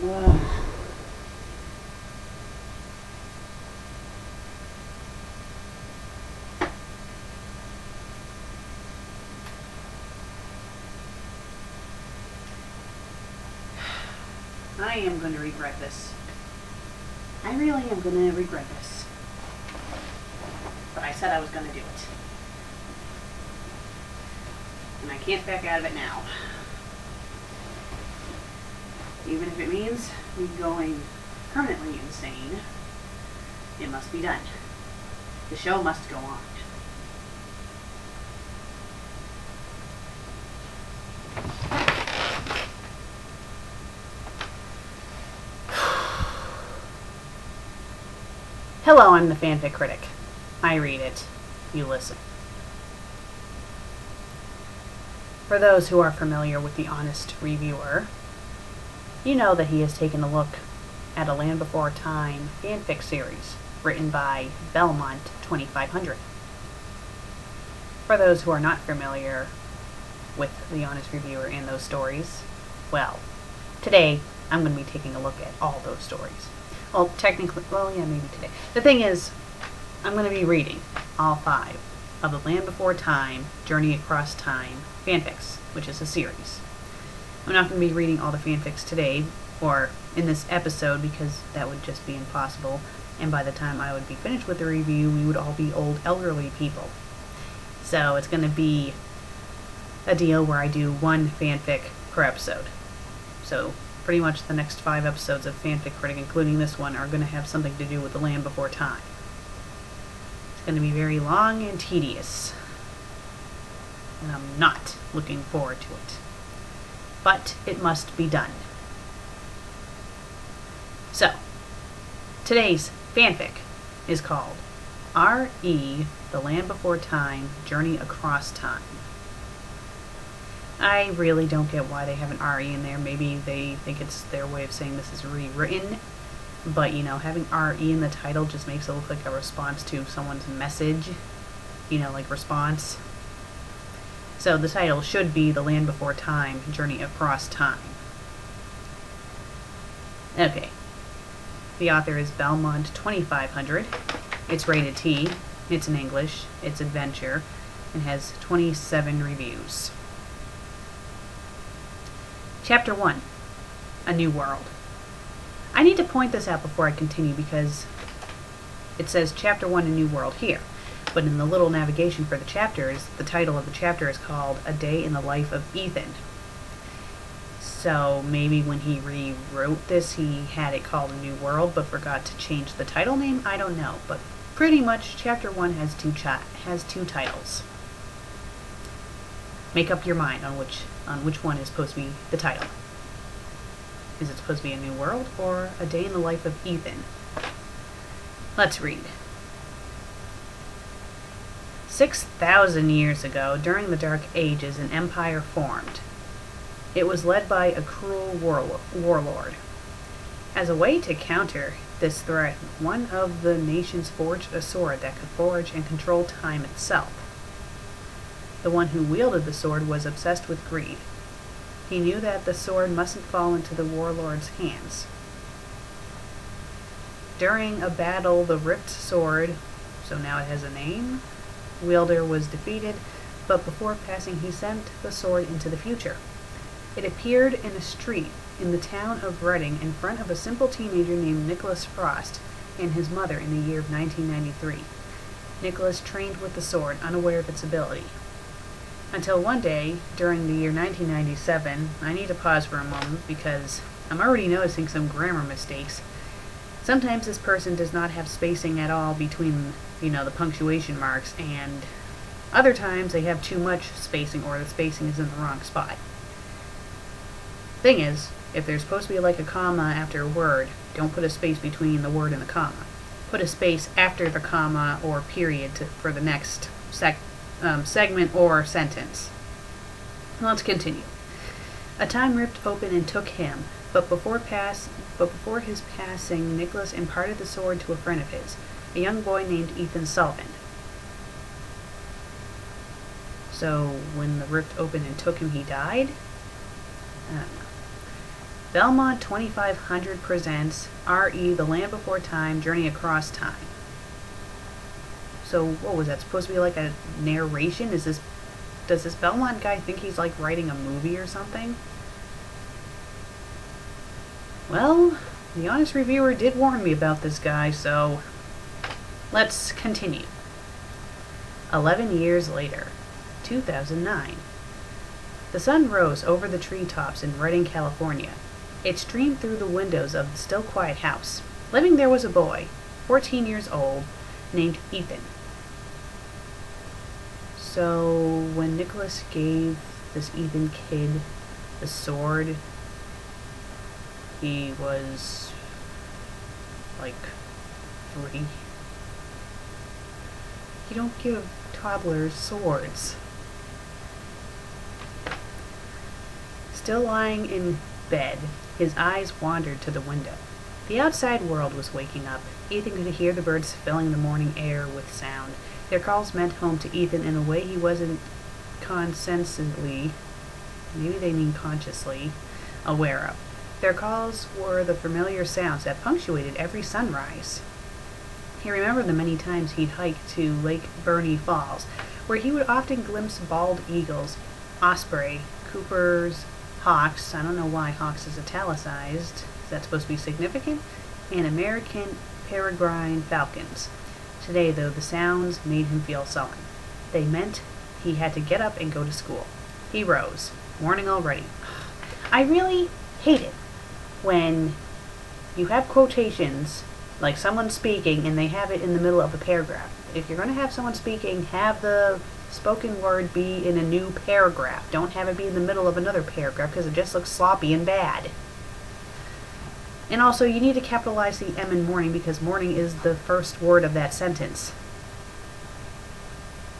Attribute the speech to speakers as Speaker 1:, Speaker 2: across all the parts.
Speaker 1: Ugh. I am going to regret this. I really am going to regret this. But I said I was going to do it. And I can't back out of it now. Even if it means me going permanently insane, it must be done. The show must go on. Hello, I'm the FanFic Critic. I read it. You listen. For those who are familiar with the Honest Reviewer, you know that he has taken a look at a Land Before Time fanfic series written by Belmont 2500. For those who are not familiar with the Honest Reviewer and those stories, well, today I'm going to be taking a look at all those stories. Well, technically, maybe today. The thing is, I'm going to be reading all 5 of the Land Before Time, Journey Across Time fanfics, which is a series. I'm not going to be reading all the fanfics today, or in this episode, because that would just be impossible, and by the time I would be finished with the review, we would all be old, elderly people. So it's going to be a deal where I do 1 fanfic per episode. So pretty much the next 5 episodes of FanFic Critic, including this one, are going to have something to do with the Land Before Time. It's going to be very long and tedious, and I'm not looking forward to it. But it must be done. So, today's fanfic is called R.E. The Land Before Time, Journey Across Time. I really don't get why they have an R.E. in there. Maybe they think it's their way of saying this is rewritten. But, having R.E. in the title just makes it look like a response to someone's message. Like response. So the title should be The Land Before Time, Journey Across Time. Okay. The author is Belmont 2500. It's rated T. It's in English. It's adventure. And has 27 reviews. Chapter 1. A New World. I need to point this out before I continue because it says Chapter 1, A New World here. But in the little navigation for the chapters, the title of the chapter is called A Day in the Life of Ethan. So maybe when he rewrote this, he had it called A New World, but forgot to change the title name? I don't know. But pretty much Chapter 1 has two titles. Make up your mind on which one is supposed to be the title. Is it supposed to be A New World or A Day in the Life of Ethan? Let's read. 6,000 years ago, during the Dark Ages, an empire formed. It was led by a cruel warlord. As a way to counter this threat, one of the nations forged a sword that could forge and control time itself. The one who wielded the sword was obsessed with greed. He knew that the sword mustn't fall into the warlord's hands. During a battle, the ripped sword, so now it has a name, wielder was defeated, but before passing he sent the sword into the future. It appeared in a street in the town of Reading in front of a simple teenager named Nicholas Frost and his mother in the year of 1993. Nicholas trained with the sword, unaware of its ability. Until one day, during the year 1997, I need to pause for a moment because I'm already noticing some grammar mistakes. Sometimes this person does not have spacing at all between, the punctuation marks, and other times they have too much spacing or the spacing is in the wrong spot. Thing is, if there's supposed to be like a comma after a word, don't put a space between the word and the comma. Put a space after the comma or period for the next segment or sentence. Let's continue. A time ripped open and took him, but before his passing, Nicholas imparted the sword to a friend of his, a young boy named Ethan Sullivan. So when the rift opened and took him, he died? I don't know. Belmont 2500 presents R.E. The Land Before Time, Journey Across Time. So, what was that? Supposed to be like a narration? Does this Belmont guy think he's like writing a movie or something? Well, the honest reviewer did warn me about this guy, so let's continue. 11 years later, 2009. The sun rose over the treetops in Redding, California. It streamed through the windows of the still quiet house. Living there was a boy, 14 years old, named Ethan. So, when Nicholas gave this Ethan kid the sword, he was like 3. You don't give toddlers swords. Still lying in bed, his eyes wandered to the window. The outside world was waking up. Ethan could hear the birds filling the morning air with sound. Their calls meant home to Ethan in a way he wasn't consciously, maybe they mean consciously, aware of. Their calls were the familiar sounds that punctuated every sunrise. He remembered the many times he'd hiked to Lake Burney Falls, where he would often glimpse bald eagles, osprey, Cooper's hawks, I don't know why hawks is italicized, is that supposed to be significant? And American peregrine falcons. Today, though, the sounds made him feel sullen. They meant he had to get up and go to school. He rose. Morning already. I really hate it when you have quotations, like someone speaking, and they have it in the middle of a paragraph. If you're going to have someone speaking, have the spoken word be in a new paragraph. Don't have it be in the middle of another paragraph, because it just looks sloppy and bad. And also, you need to capitalize the M in morning, because morning is the first word of that sentence.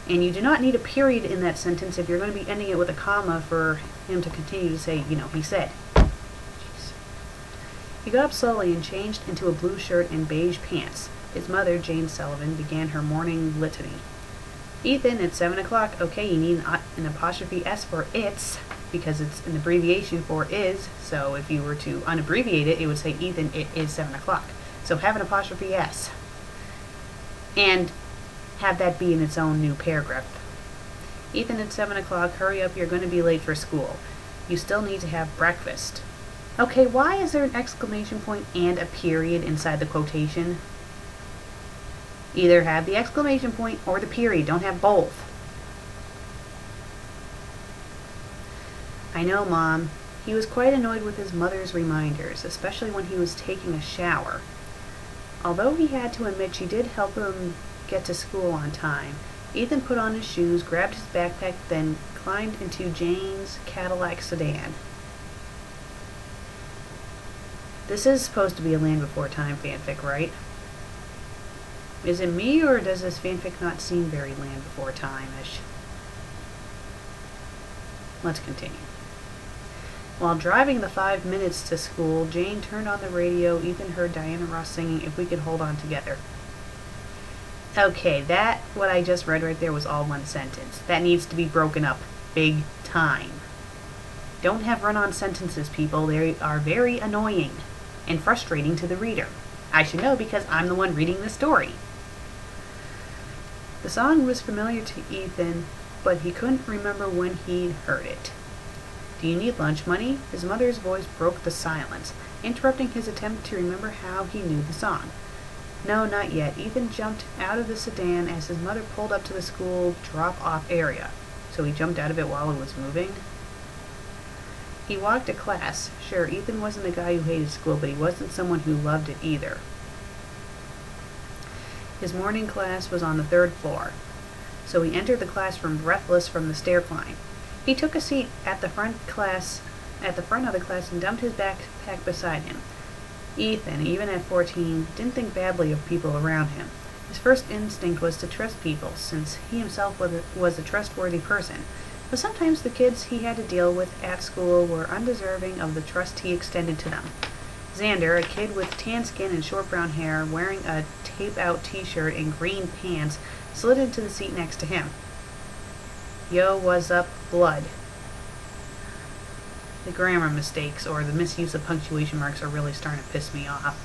Speaker 1: And you do not need a period in that sentence if you're going to be ending it with a comma for him to continue to say, he said. Jeez. He got up slowly and changed into a blue shirt and beige pants. His mother, Jane Sullivan, began her morning litany. Ethan, it's 7 o'clock. Okay, you need an apostrophe S for it's, because it's an abbreviation for is. So if you were to unabbreviate it, it would say, Ethan, it is 7 o'clock. So have an apostrophe S. And have that be in its own new paragraph. Ethan, it's 7 o'clock. Hurry up, you're going to be late for school. You still need to have breakfast. Okay, why is there an exclamation point and a period inside the quotation? Either have the exclamation point or the period. Don't have both. I know, Mom. He was quite annoyed with his mother's reminders, especially when he was taking a shower. Although he had to admit she did help him get to school on time, Ethan put on his shoes, grabbed his backpack, then climbed into Jane's Cadillac sedan. This is supposed to be a Land Before Time fanfic, right? Is it me, or does this fanfic not seem very Land Before Time-ish? Let's continue. While driving the 5 minutes to school, Jane turned on the radio. Ethan heard Diana Ross singing If We Could Hold On Together. Okay, what I just read right there was all one sentence. That needs to be broken up big time. Don't have run-on sentences, people. They are very annoying and frustrating to the reader. I should know because I'm the one reading the story. The song was familiar to Ethan, but he couldn't remember when he'd heard it. Do you need lunch money? His mother's voice broke the silence, interrupting his attempt to remember how he knew the song. No, not yet. Ethan jumped out of the sedan as his mother pulled up to the school drop-off area. So he jumped out of it while it was moving? He walked to class. Sure, Ethan wasn't a guy who hated school, but he wasn't someone who loved it either. His morning class was on the 3rd floor, so he entered the classroom breathless from the stair climb. He took a seat at the front of the class and dumped his backpack beside him. Ethan, even at 14, didn't think badly of people around him. His first instinct was to trust people, since he himself was a trustworthy person. But sometimes the kids he had to deal with at school were undeserving of the trust he extended to them. Xander, a kid with tan skin and short brown hair, wearing a tape-out t-shirt and green pants, slid into the seat next to him. Yo, what's up, blood? The grammar mistakes or the misuse of punctuation marks are really starting to piss me off.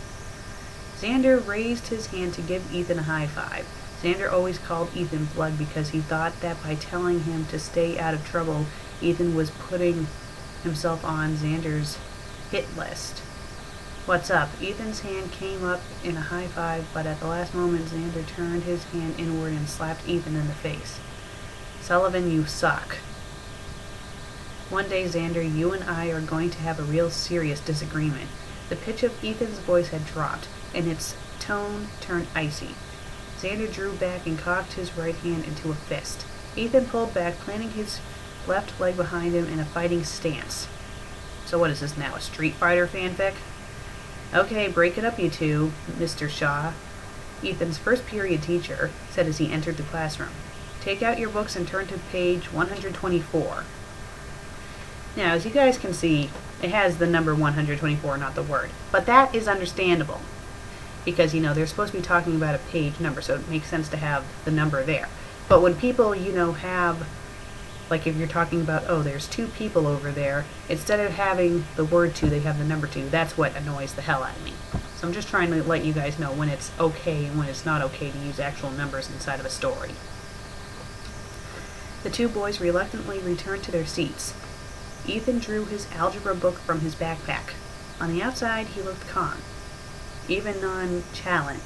Speaker 1: Xander raised his hand to give Ethan a high five. Xander always called Ethan Blood because he thought that by telling him to stay out of trouble, Ethan was putting himself on Xander's hit list. What's up? Ethan's hand came up in a high five, but at the last moment Xander turned his hand inward and slapped Ethan in the face. Sullivan, you suck. One day, Xander, you and I are going to have a real serious disagreement. The pitch of Ethan's voice had dropped, and its tone turned icy. Xander drew back and cocked his right hand into a fist. Ethan pulled back, planting his left leg behind him in a fighting stance. So what is this now, a Street Fighter fanfic? Okay, break it up, you two, Mr. Shaw, Ethan's first period teacher said as he entered the classroom. Take out your books and turn to page 124. Now, as you guys can see, it has the number 124, not the word. But that is understandable. Because, they're supposed to be talking about a page number, so it makes sense to have the number there. But when people, have, like if you're talking about, oh, there's two people over there, instead of having the word two, they have the number two. That's what annoys the hell out of me. So I'm just trying to let you guys know when it's okay and when it's not okay to use actual numbers inside of a story. The two boys reluctantly returned to their seats. Ethan drew his algebra book from his backpack. On the outside, he looked calm, even nonchalant,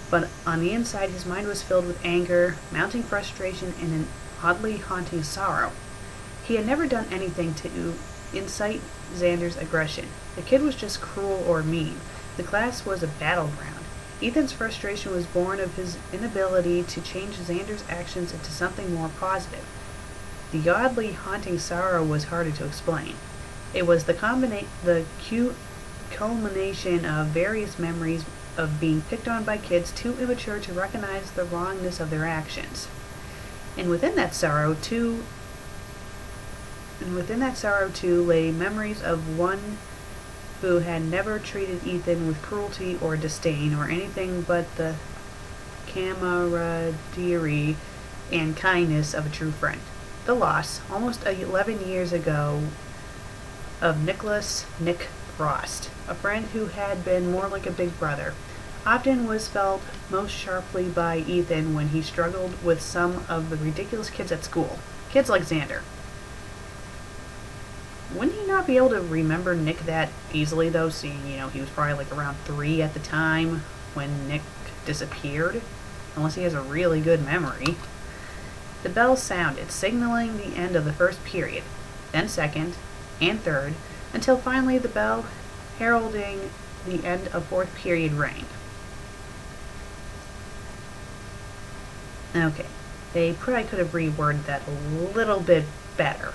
Speaker 1: but on the inside his mind was filled with anger, mounting frustration, and an oddly haunting sorrow. He had never done anything to incite Xander's aggression. The kid was just cruel or mean. The class was a battleground. Ethan's frustration was born of his inability to change Xander's actions into something more positive. The oddly haunting sorrow was harder to explain. It was the culmination of various memories of being picked on by kids too immature to recognize the wrongness of their actions. And within that sorrow too lay memories of one who had never treated Ethan with cruelty or disdain or anything but the camaraderie and kindness of a true friend. The loss, almost 11 years ago, of Nick Frost, a friend who had been more like a big brother, often was felt most sharply by Ethan when he struggled with some of the ridiculous kids at school. Kids like Xander. Wouldn't he not be able to remember Nick that easily, though, seeing, he was probably like around 3 at the time when Nick disappeared? Unless he has a really good memory. The bell sounded, signaling the end of the first period, then second, and third, until finally the bell heralding the end of fourth period rang. Okay, they probably could have reworded that a little bit better.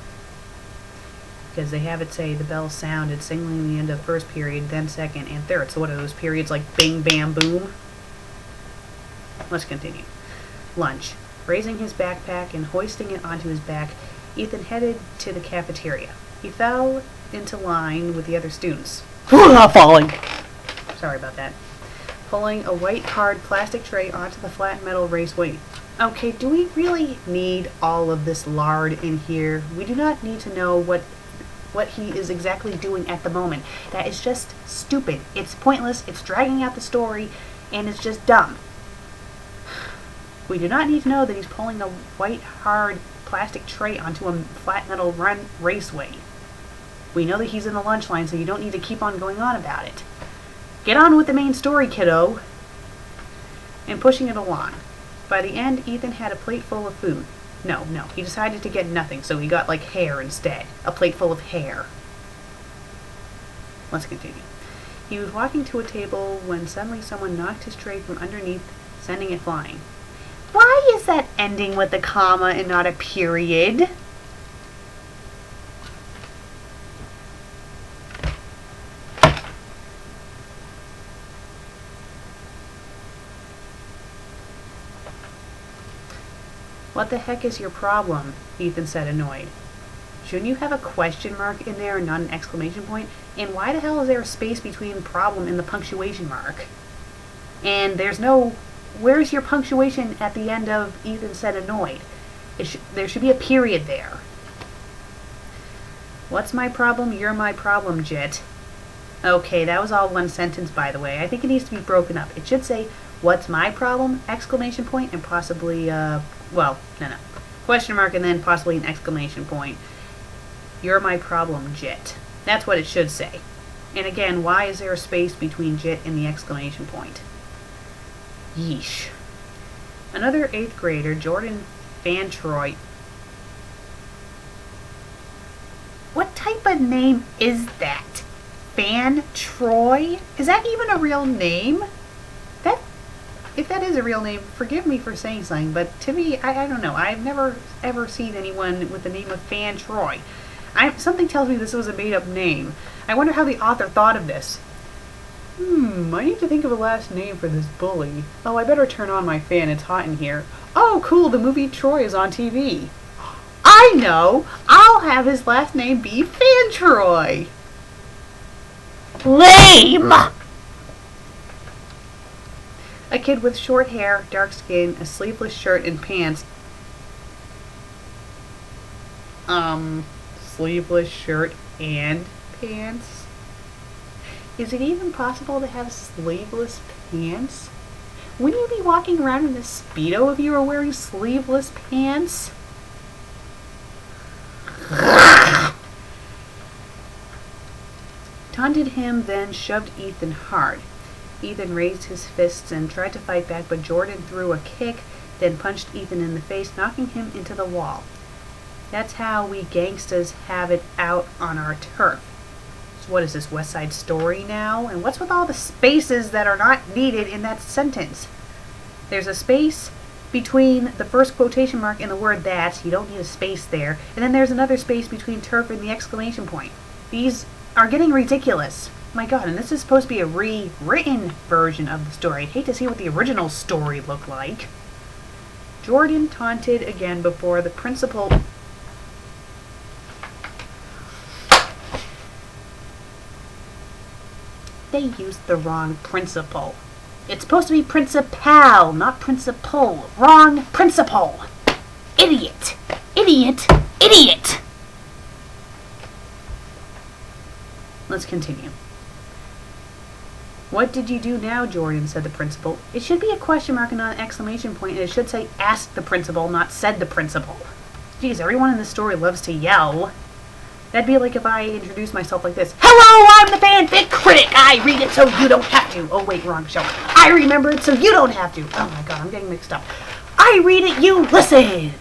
Speaker 1: Because they have it say the bell sounded, signaling the end of first period, then second, and third. So what are those periods like bing, bam, boom? Let's continue. Lunch. Raising his backpack and hoisting it onto his back, Ethan headed to the cafeteria. He fell into line with the other students.
Speaker 2: Not falling.
Speaker 1: Sorry about that. Pulling a white hard plastic tray onto the flat metal raceway. Okay, do we really need all of this lard in here? We do not need to know what he is exactly doing at the moment. That is just stupid. It's pointless, it's dragging out the story, and it's just dumb. We do not need to know that he's pulling a white hard plastic tray onto a flat metal raceway. We know that he's in the lunch line, so you don't need to keep on going on about it. Get on with the main story, kiddo. And pushing it along. By the end, Ethan had a plate full of food. No, he decided to get nothing, so he got like hair instead. A plate full of hair. Let's continue. He was walking to a table when suddenly someone knocked his tray from underneath, sending it flying. Why is that ending with a comma and not a period? What the heck is your problem? Ethan said, annoyed. Shouldn't you have a question mark in there and not an exclamation point? And why the hell is there a space between problem and the punctuation mark? And there's no... Where's your punctuation at the end of Ethan said, annoyed? There should be a period there. What's my problem? You're my problem, Jit. Okay, that was all one sentence, by the way. I think it needs to be broken up. It should say, what's my problem? Exclamation point, and possibly, well, no. Question mark, and then possibly an exclamation point. You're my problem, Jit. That's what it should say. And again, why is there a space between Jit and the exclamation point? Yeesh. Another 8th grader, Jordan Fantroy. What type of name is that? Fan Troy? Is that even a real name? If that is a real name, forgive me for saying something, but to me, I don't know. I've never ever seen anyone with the name of Fan Troy. Something tells me this was a made-up name. I wonder how the author thought of this. I need to think of a last name for this bully. Oh, I better turn on my fan. It's hot in here. Oh, cool, the movie Troy is on TV. I know! I'll have his last name be Fan Troy. Lame! A kid with short hair, dark skin, a sleeveless shirt and pants. Sleeveless shirt and pants? Is it even possible to have sleeveless pants? Wouldn't you be walking around in a Speedo if you were wearing sleeveless pants? Taunted him, then shoved Ethan hard. Ethan raised his fists and tried to fight back, but Jordan threw a kick, then punched Ethan in the face, knocking him into the wall. That's how we gangsters have it out on our turf. So what is this, West Side Story now? And what's with all the spaces that are not needed in that sentence? There's a space between the first quotation mark and the word that. You don't need a space there. And then there's another space between turf and the exclamation point. These are getting ridiculous. My god, and this is supposed to be a rewritten version of the story. I'd hate to see what the original story looked like. Jordan taunted again before the principal. They used the wrong principal. It's supposed to be principal, not principal. Wrong principal. Idiot. Idiot. Idiot. Let's continue. What did you do now, Jordan? Said the principal. It should be a question mark and not an exclamation point, and it should say ask the principal, not said the principal. Geez, everyone in this story loves to yell. That'd be like if I introduced myself like this. Hello, I'm the FanFic Critic. I read it so you don't have to. Oh, wait, wrong show. I remember it so you don't have to. Oh my god, I'm getting mixed up. I read it, you listen.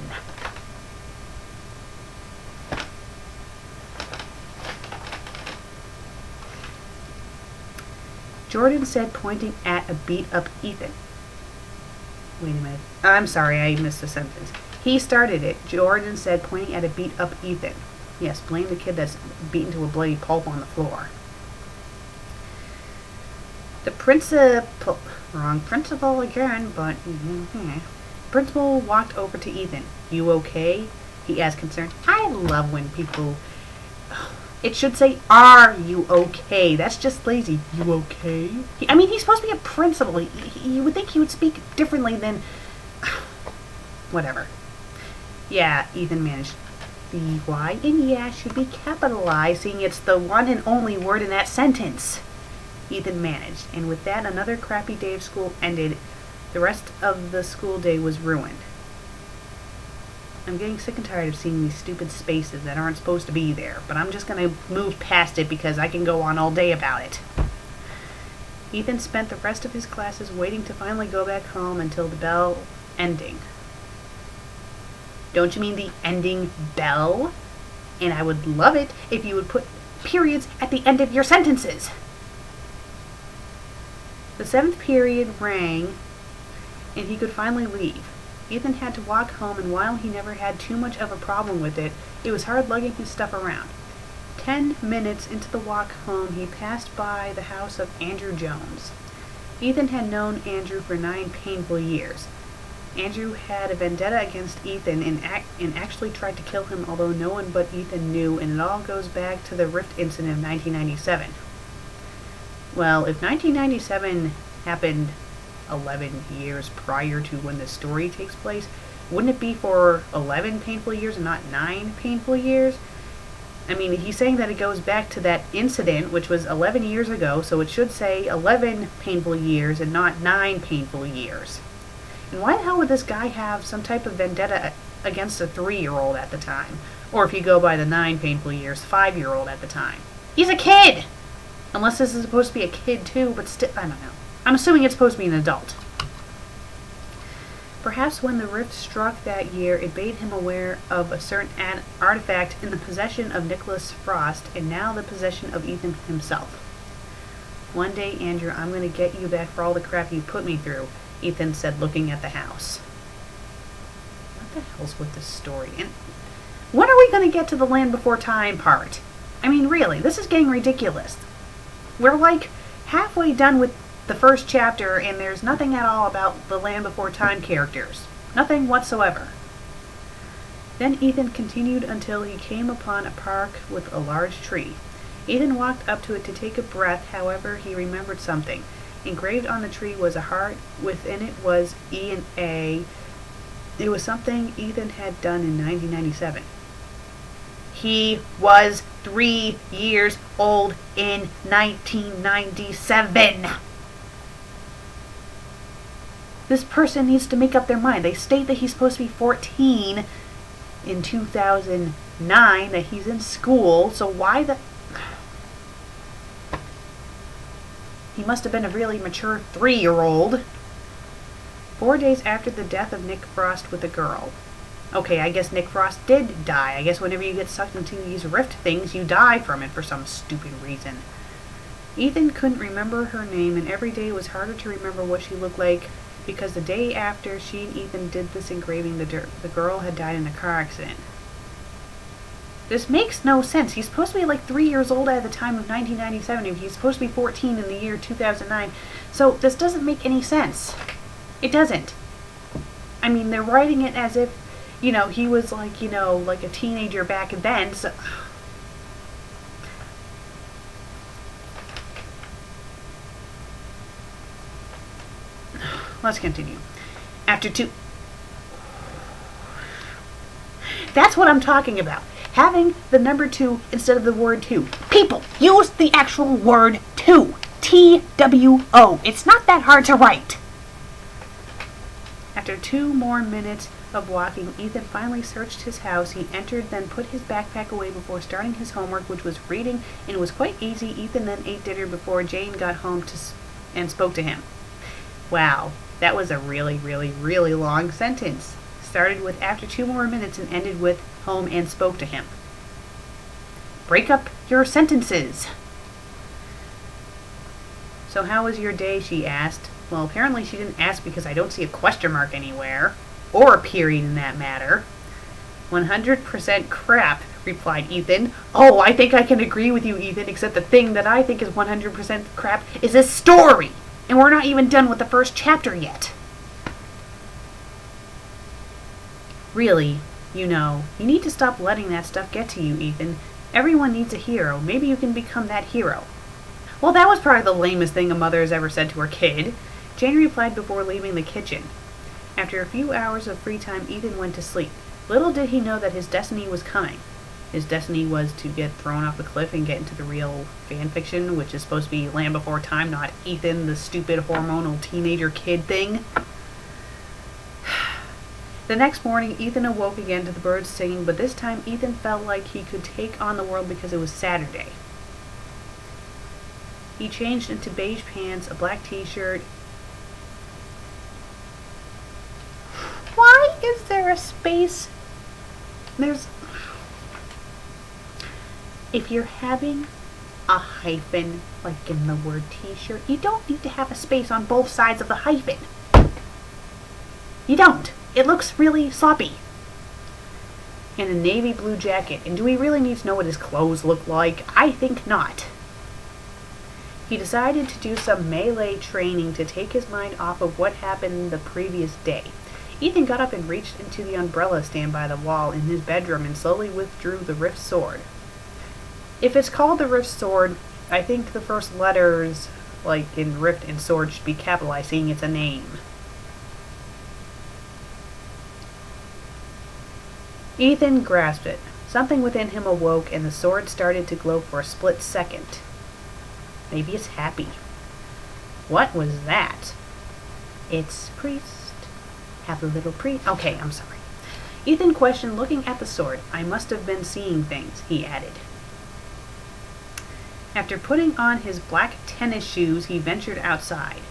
Speaker 1: Jordan said, pointing at a beat-up Ethan. Wait a minute. I'm sorry, I missed a sentence. He started it. Jordan said, pointing at a beat-up Ethan. Yes, blame the kid that's beaten to a bloody pulp on the floor. The principal... Wrong principal again, but... Principal walked over to Ethan. You okay? He asked concerned. I love when people... It should say, are you okay? That's just lazy. You okay? I mean, he's supposed to be a principal. You would think he would speak differently than... Whatever. Yeah, Ethan managed. The Y in yeah should be capitalized, seeing it's the one and only word in that sentence. Ethan managed. And with that, another crappy day of school ended. The rest of the school day was ruined. I'm getting sick and tired of seeing these stupid spaces that aren't supposed to be there, but I'm just going to move past it because I can go on all day about it. Ethan spent the rest of his classes waiting to finally go back home until the bell ending. Don't you mean the ending bell? And I would love it if you would put periods at the end of your sentences. The 7th period rang, and he could finally leave. Ethan had to walk home, and while he never had too much of a problem with it, it was hard lugging his stuff around. 10 minutes into the walk home, he passed by the house of Andrew Jones. Ethan had known Andrew for 9 painful years. Andrew had a vendetta against Ethan and actually tried to kill him, although no one but Ethan knew, and it all goes back to the Rift incident of 1997. Well, if 1997 happened 11 years prior to when the story takes place, wouldn't it be for 11 painful years and not 9 painful years? I mean, he's saying that it goes back to that incident, which was 11 years ago, so it should say 11 painful years and not 9 painful years. And why the hell would this guy have some type of vendetta against a 3-year-old at the time? Or if you go by the 9 painful years, 5-year-old at the time. He's a kid! Unless this is supposed to be a kid too, but still, I don't know. I'm assuming it's supposed to be an adult. Perhaps when the rift struck that year, it made him aware of a certain artifact in the possession of Nicholas Frost, and now the possession of Ethan himself. One day, Andrew, I'm going to get you back for all the crap you put me through, Ethan said, looking at the house. What the hell's with this story? And when are we going to get to the Land Before Time part? I mean, really, this is getting ridiculous. We're like halfway done with the first chapter, and there's nothing at all about the Land Before Time characters. Nothing whatsoever. Then Ethan continued until he came upon a park with a large tree. Ethan walked up to it to take a breath, however, he remembered something. Engraved on the tree was a heart. Within it was E and A. It was something Ethan had done in 1997. He was 3 years old in 1997. This person needs to make up their mind. They state that he's supposed to be 14 in 2009, that he's in school, so why the... He must have been a really mature 3-year-old. 4 days after the death of Nick Frost with a girl. Okay, I guess Nick Frost did die. I guess whenever you get sucked into these rift things, you die from it for some stupid reason. Ethan couldn't remember her name, and every day it was harder to remember what she looked like, because the day after she and Ethan did this engraving, the girl had died in a car accident. This makes no sense. He's supposed to be like 3 years old at the time of 1997, and he's supposed to be 14 in the year 2009. So this doesn't make any sense. It doesn't. I mean, they're writing it as if, you know, he was like, you know, like a teenager back then. So let's continue. After 2... That's what I'm talking about. Having the number 2 instead of the word 2. People, use the actual word 2. T-W-O. It's not that hard to write. After 2 more minutes of walking, Ethan finally searched his house. He entered, then put his backpack away before starting his homework, which was reading, and it was quite easy. Ethan then ate dinner before Jane got home and spoke to him. Wow, that was a really, really, really long sentence. Started with after 2 more minutes and ended with home and spoke to him. Break up your sentences. So how was your day, she asked. Well, apparently she didn't ask because I don't see a question mark anywhere, or a period in that matter. 100% crap, replied Ethan. Oh, I think I can agree with you, Ethan, except the thing that I think is 100% crap is this story! And we're not even done with the first chapter yet. Really, you know, you need to stop letting that stuff get to you, Ethan. Everyone needs a hero. Maybe you can become that hero. Well, that was probably the lamest thing a mother has ever said to her kid. Jane replied before leaving the kitchen. After a few hours of free time, Ethan went to sleep. Little did he know that his destiny was coming. His destiny was to get thrown off the cliff and get into the real fan fiction, which is supposed to be Land Before Time, not Ethan, the stupid hormonal teenager kid thing. The next morning, Ethan awoke again to the birds singing, but this time Ethan felt like he could take on the world because it was Saturday. He changed into beige pants, a black t-shirt. Why is there a space? If you're having a hyphen, like in the word t-shirt, you don't need to have a space on both sides of the hyphen. You don't. It looks really sloppy. And a navy blue jacket. And do we really need to know what his clothes look like? I think not. He decided to do some melee training to take his mind off of what happened the previous day. Ethan got up and reached into the umbrella stand by the wall in his bedroom and slowly withdrew the Rift Sword. If it's called the Rift Sword, I think the first letters, like in Rift and Sword, should be capitalized, seeing it's a name. Ethan grasped it. Something within him awoke, and the sword started to glow for a split second. Maybe it's happy. What was that? It's priest. Have the little priest. Okay, I'm sorry. Ethan questioned, looking at the sword. I must have been seeing things, he added. After putting on his black tennis shoes, he ventured outside.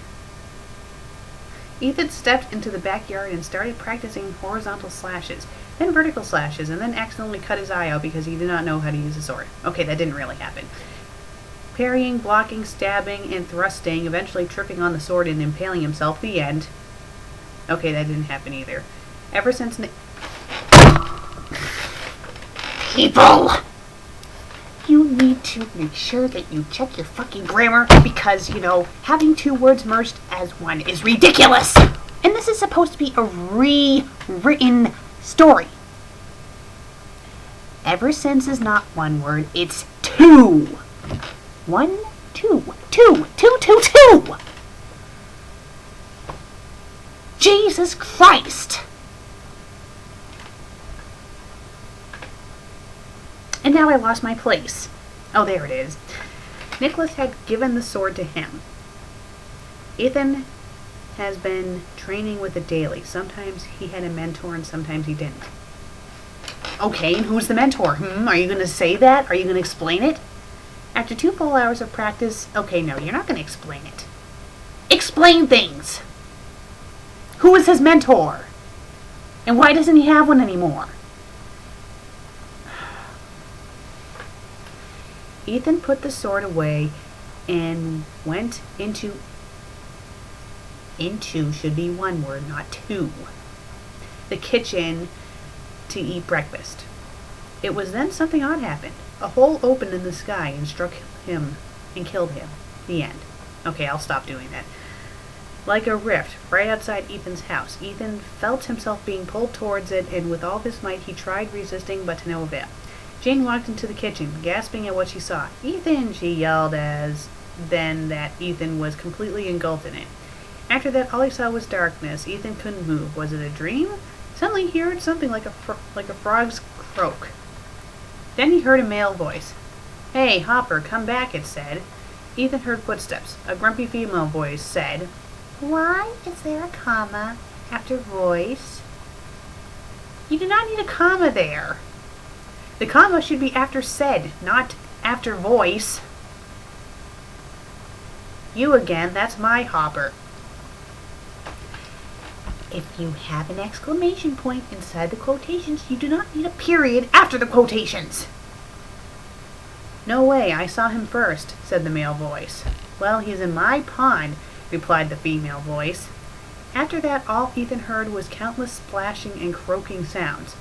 Speaker 1: Ethan stepped into the backyard and started practicing horizontal slashes, then vertical slashes, and then accidentally cut his eye out because he did not know how to use a sword. Okay, that didn't really happen. Parrying, blocking, stabbing, and thrusting, eventually tripping on the sword and impaling himself. The end. Okay, that didn't happen either. Ever since... People! You need to make sure that you check your fucking grammar because, having two words merged as one is ridiculous! And this is supposed to be a rewritten story. Ever since is not one word, it's two. 1, 2, 2, 2, 2, 2! Jesus Christ! And now I lost my place. Oh, there it is. Nicholas had given the sword to him. Ethan has been training with it daily. Sometimes he had a mentor and sometimes he didn't. Okay, and who's the mentor? Are you going to say that? Are you going to explain it? After 2 full hours of practice... Okay, no, you're not going to explain it. Explain things! Who is his mentor? And why doesn't he have one anymore? Ethan put the sword away and went into should be one word, not two, the kitchen to eat breakfast. It was then something odd happened. A hole opened in the sky and struck him and killed him. The end. Okay, I'll stop doing that. Like a rift, right outside Ethan's house, Ethan felt himself being pulled towards it, and with all his might he tried resisting, but to no avail. Jane walked into the kitchen, gasping at what she saw. Ethan, she yelled as then that Ethan was completely engulfed in it. After that, all he saw was darkness. Ethan couldn't move. Was it a dream? Suddenly he heard something like a frog's croak. Then he heard a male voice. Hey, Hopper, come back, it said. Ethan heard footsteps. A grumpy female voice said, Why is there a comma after voice? You do not need a comma there. The comma should be after said, not after voice. You again, that's my Hopper. If you have an exclamation point inside the quotations, you do not need a period after the quotations. No way, I saw him first, said the male voice. Well, he's in my pond, replied the female voice. After that, all Ethan heard was countless splashing and croaking sounds.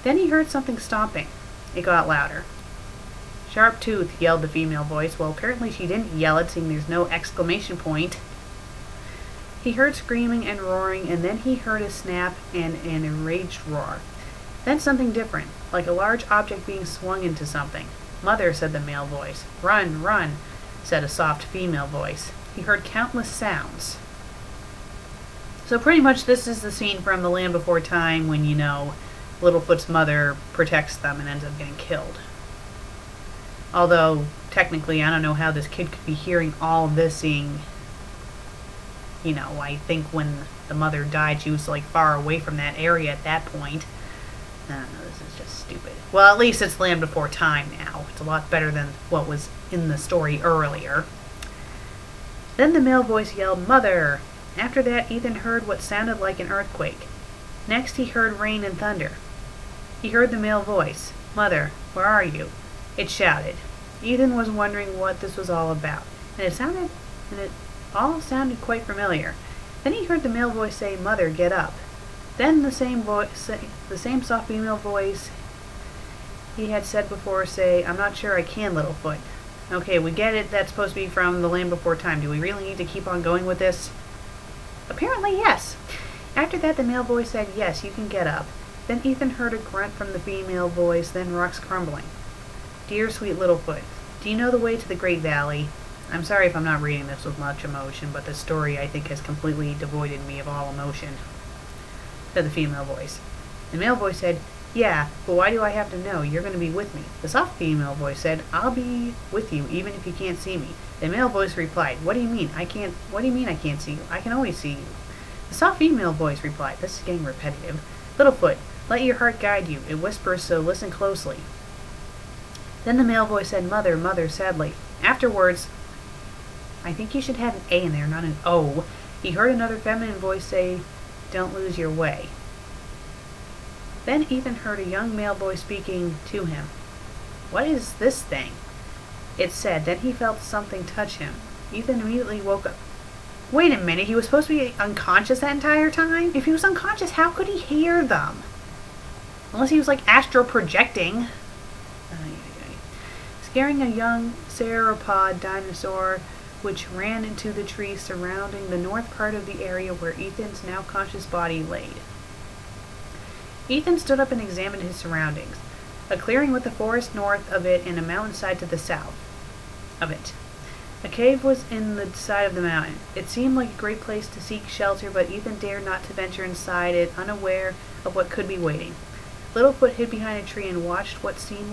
Speaker 1: Then he heard something stomping. It got louder. Sharp tooth, yelled the female voice. Well, apparently she didn't yell it, seeing there's no exclamation point. He heard screaming and roaring, and then he heard a snap and an enraged roar. Then something different, like a large object being swung into something. Mother, said the male voice. Run, run, said a soft female voice. He heard countless sounds. So pretty much this is the scene from The Land Before Time when, Littlefoot's mother protects them and ends up getting killed. Although, technically, I don't know how this kid could be hearing all of this, seeing, I think when the mother died, she was, far away from that area at that point. I don't know, this is just stupid. Well, at least it's Land Before Time now. It's a lot better than what was in the story earlier. Then the male voice yelled, Mother! After that, Ethan heard what sounded like an earthquake. Next, he heard rain and thunder. He heard the male voice. Mother, where are you? It shouted. Ethan was wondering what this was all about, and it all sounded quite familiar. Then he heard the male voice say, Mother, get up. Then the same soft female voice he had said before say, I'm not sure I can, Littlefoot. Okay, we get it. That's supposed to be from The Land Before Time. Do we really need to keep on going with this? Apparently, yes. After that, the male voice said, Yes, you can get up. Then Ethan heard a grunt from the female voice, then rocks crumbling. Dear sweet Littlefoot, do you know the way to the Great Valley? I'm sorry if I'm not reading this with much emotion, but the story, I think, has completely devoided me of all emotion, said the female voice. The male voice said, Yeah, but why do I have to know? You're going to be with me. The soft female voice said, I'll be with you even if you can't see me. The male voice replied, what do you mean? What do you mean I can't see you? I can always see you. The soft female voice replied, this is getting repetitive. Littlefoot, let your heart guide you. It whispers, so listen closely. Then the male voice said, Mother, Mother, sadly. Afterwards, I think you should have an A in there, not an O. He heard another feminine voice say, don't lose your way. Then Ethan heard a young male voice speaking to him. What is this thing? It said. Then he felt something touch him. Ethan immediately woke up. Wait a minute, he was supposed to be unconscious that entire time? If he was unconscious, how could he hear them? Unless he was like astral projecting. Scaring a young sauropod dinosaur which ran into the trees surrounding the north part of the area where Ethan's now conscious body laid. Ethan stood up and examined his surroundings. A clearing with a forest north of it and a mountainside to the south of it. A cave was in the side of the mountain. It seemed like a great place to seek shelter, but Ethan dared not to venture inside it, unaware of what could be waiting. Littlefoot hid behind a tree and watched what seemed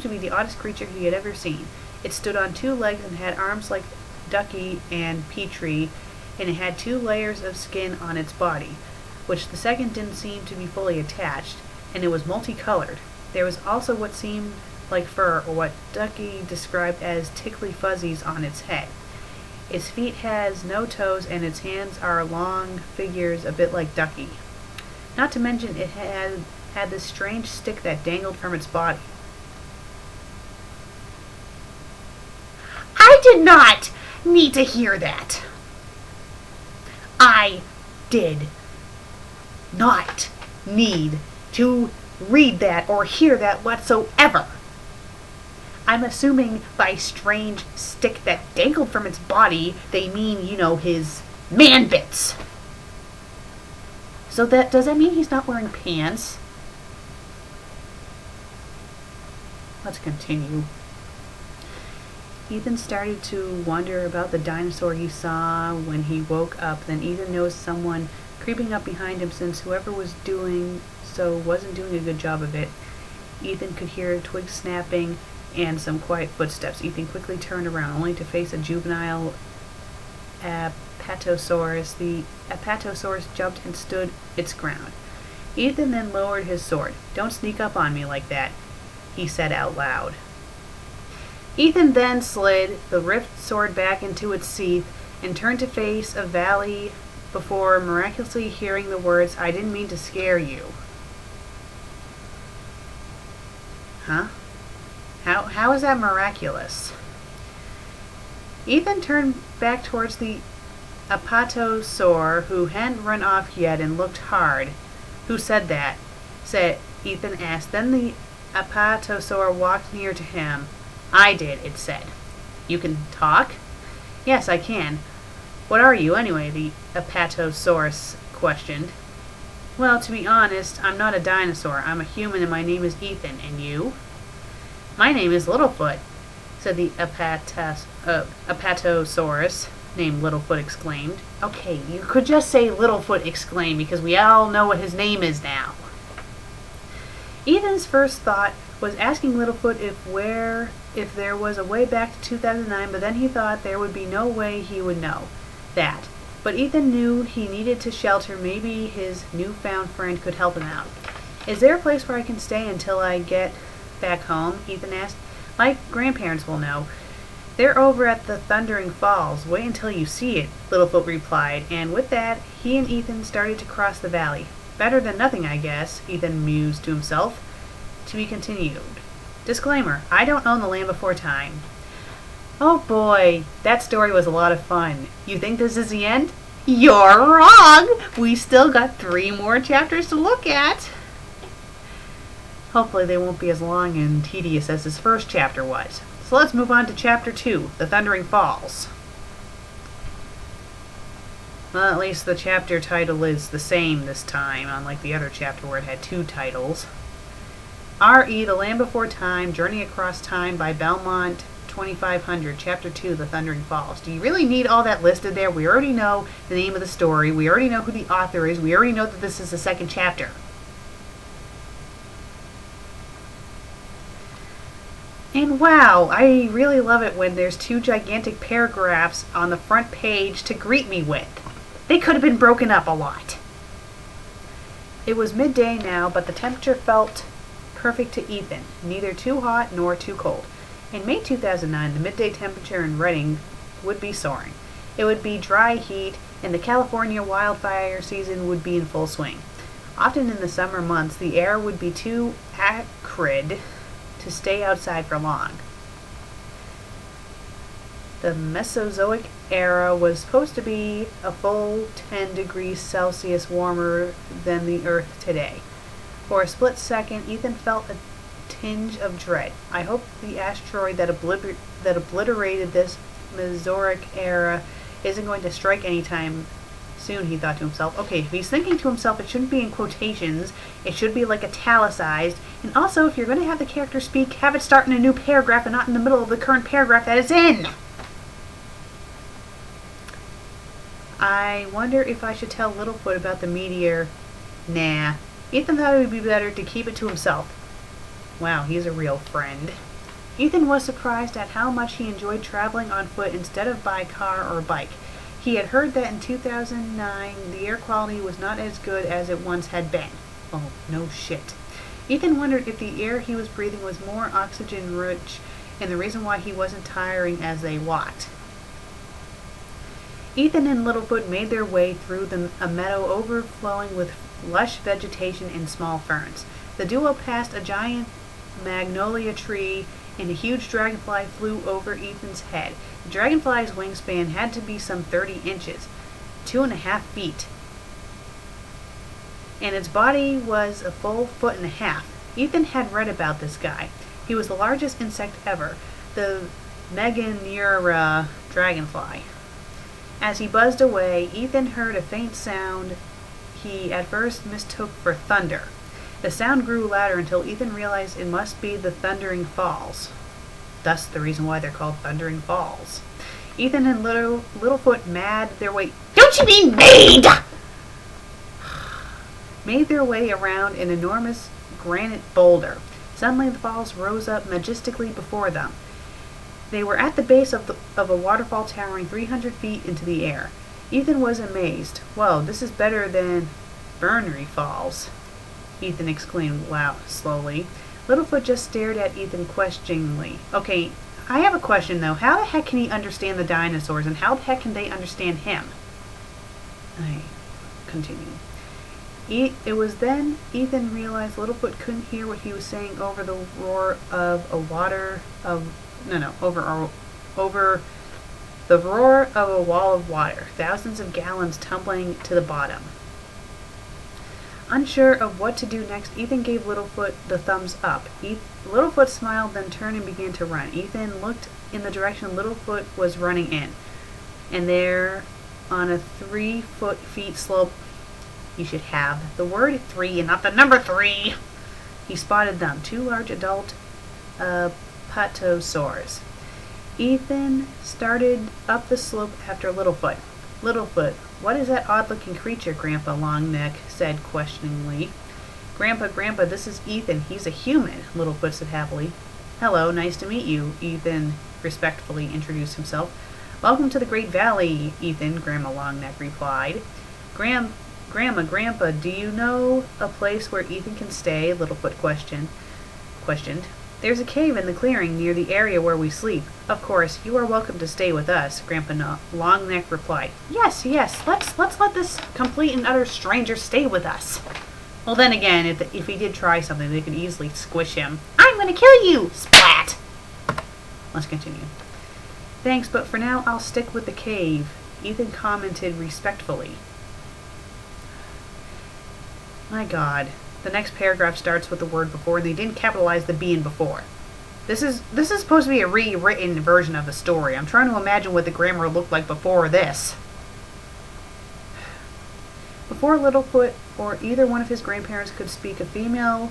Speaker 1: to be the oddest creature he had ever seen. It stood on two legs and had arms like Ducky and Petrie, and it had 2 layers of skin on its body, which the second didn't seem to be fully attached, and it was multicolored. There was also what seemed like fur, or what Ducky described as tickly fuzzies on its head. Its feet has no toes, and its hands are long figures a bit like Ducky. Not to mention it had this strange stick that dangled from its body. I did not need to hear that. I did not need to read that or hear that whatsoever. I'm assuming by strange stick that dangled from its body, they mean, his man bits. So does that mean he's not wearing pants? Let's continue. Ethan started to wonder about the dinosaur he saw when he woke up. Then Ethan noticed someone creeping up behind him, since whoever was doing so wasn't doing a good job of it. Ethan could hear twigs snapping and some quiet footsteps. Ethan quickly turned around, only to face a juvenile Apatosaurus. The Apatosaurus jumped and stood its ground. Ethan then lowered his sword. Don't sneak up on me like that, he said out loud. Ethan then slid the ripped sword back into its sheath and turned to face a valley before miraculously hearing the words, I didn't mean to scare you. Huh? How is that miraculous? Ethan turned back towards the Apatosaur, who hadn't run off yet and looked hard. Who said that? Ethan asked. Then the Apatosaur walked near to him. I did, it said. You can talk? Yes, I can. What are you, anyway? The Apatosaurus questioned. Well, to be honest, I'm not a dinosaur. I'm a human and my name is Ethan. And you? My name is Littlefoot, said the Apatosaurus, named Littlefoot exclaimed. Okay, you could just say Littlefoot exclaimed, because we all know what his name is now. Ethan's first thought was asking Littlefoot if there was a way back to 2009, but then he thought there would be no way he would know that. But Ethan knew he needed to shelter. Maybe his newfound friend could help him out. Is there a place where I can stay until I get back home? Ethan asked. My grandparents will know. They're over at the Thundering Falls. Wait until you see it, Littlefoot replied, and with that, he and Ethan started to cross the valley. Better than nothing, I guess, Ethan mused to himself. To be continued. Disclaimer, I don't own the Land Before Time. Oh boy, that story was a lot of fun. You think this is the end? You're wrong! We still got 3 more chapters to look at. Hopefully they won't be as long and tedious as this first chapter was. So let's move on to chapter 2, The Thundering Falls. Well, at least the chapter title is the same this time, unlike the other chapter where it had 2 titles. R.E. The Land Before Time, Journey Across Time by Belmont 2500, Chapter 2, The Thundering Falls. Do you really need all that listed there? We already know the name of the story. We already know who the author is. We already know that this is the second chapter. And wow, I really love it when there's 2 gigantic paragraphs on the front page to greet me with. They could have been broken up a lot. It was midday now, but the temperature felt perfect to Ethan, neither too hot nor too cold. In May 2009, the midday temperature in Redding would be soaring. It would be dry heat, and the California wildfire season would be in full swing. Often in the summer months, the air would be too acrid to stay outside for long. The Mesozoic era was supposed to be a full 10 degrees Celsius warmer than the Earth today. For a split second, Ethan felt a tinge of dread. I hope the asteroid that obliterated this Mesozoic era isn't going to strike anytime soon, he thought to himself. Okay, if he's thinking to himself, it shouldn't be in quotations. It should be like italicized. And also, if you're going to have the character speak, have it start in a new paragraph and not in the middle of the current paragraph that it's in. I wonder if I should tell Littlefoot about the meteor. Nah. Ethan thought it would be better to keep it to himself. Wow, he's a real friend. Ethan was surprised at how much he enjoyed traveling on foot instead of by car or bike. He had heard that in 2009 the air quality was not as good as it once had been. Oh, no shit. Ethan wondered if the air he was breathing was more oxygen-rich and the reason why he wasn't tiring as they walked. Ethan and Littlefoot made their way through a meadow overflowing with lush vegetation and small ferns. The duo passed a giant magnolia tree, and a huge dragonfly flew over Ethan's head. The dragonfly's wingspan had to be some 30 inches, 2.5 feet, and its body was a full 1.5 feet. Ethan had read about this guy. He was the largest insect ever, the Meganeura dragonfly. As he buzzed away, Ethan heard a faint sound he at first mistook for thunder. The sound grew louder until Ethan realized it must be the Thundering Falls. Thus the reason why they're called Thundering Falls. Ethan and Littlefoot made their way... Don't you mean made? Made their way around an enormous granite boulder. Suddenly the falls rose up majestically before them. They were at the base of a waterfall towering 300 feet into the air. Ethan was amazed. Whoa, this is better than Bernry Falls, Ethan exclaimed slowly. Littlefoot just stared at Ethan questioningly. Okay, I have a question though. How the heck can he understand the dinosaurs, and how the heck can they understand him? I continue. It was then Ethan realized Littlefoot couldn't hear what he was saying over the roar of over the roar of a wall of water, thousands of gallons tumbling to the bottom. Unsure of what to do next, Ethan gave Littlefoot the thumbs up. Littlefoot smiled, then turned and began to run. Ethan looked in the direction Littlefoot was running in, and there, on a 3 feet slope, you should have the word 3 and not the number 3. He spotted them, 2 large adult patosaurs. Ethan started up the slope after Littlefoot. Littlefoot, what is that odd-looking creature? Grandpa Longneck said questioningly. Grandpa, this is Ethan. He's a human, Littlefoot said happily. Hello, nice to meet you, Ethan respectfully introduced himself. Welcome to the Great Valley, Ethan, Grandma Longneck replied. Grandpa, do you know a place where Ethan can stay? Littlefoot questioned. There's a cave in the clearing near the area where we sleep. Of course, you are welcome to stay with us, Grandpa Longneck replied. Yes, let's let this complete and utter stranger stay with us. Well, then again, if he did try something, they could easily squish him. I'm gonna kill you! Splat! Let's continue. Thanks, but for now, I'll stick with the cave, Ethan commented respectfully. My God. The next paragraph starts with the word before, and they didn't capitalize the B in before. This is supposed to be a rewritten version of the story. I'm trying to imagine what the grammar looked like before this. Before Littlefoot or either one of his grandparents could speak, a female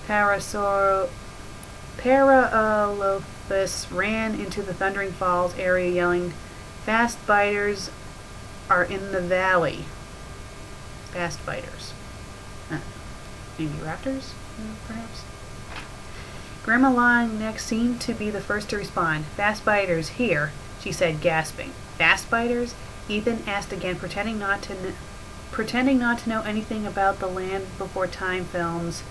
Speaker 1: Parasaurolophus ran into the Thundering Falls area yelling, "Fast biters are in the valley." Fast biters. Maybe raptors, perhaps? Grandma Longneck seemed to be the first to respond. Fast biters, here, she said, gasping. Fast biters? Ethan asked again, pretending not to know anything about the Land Before Time films,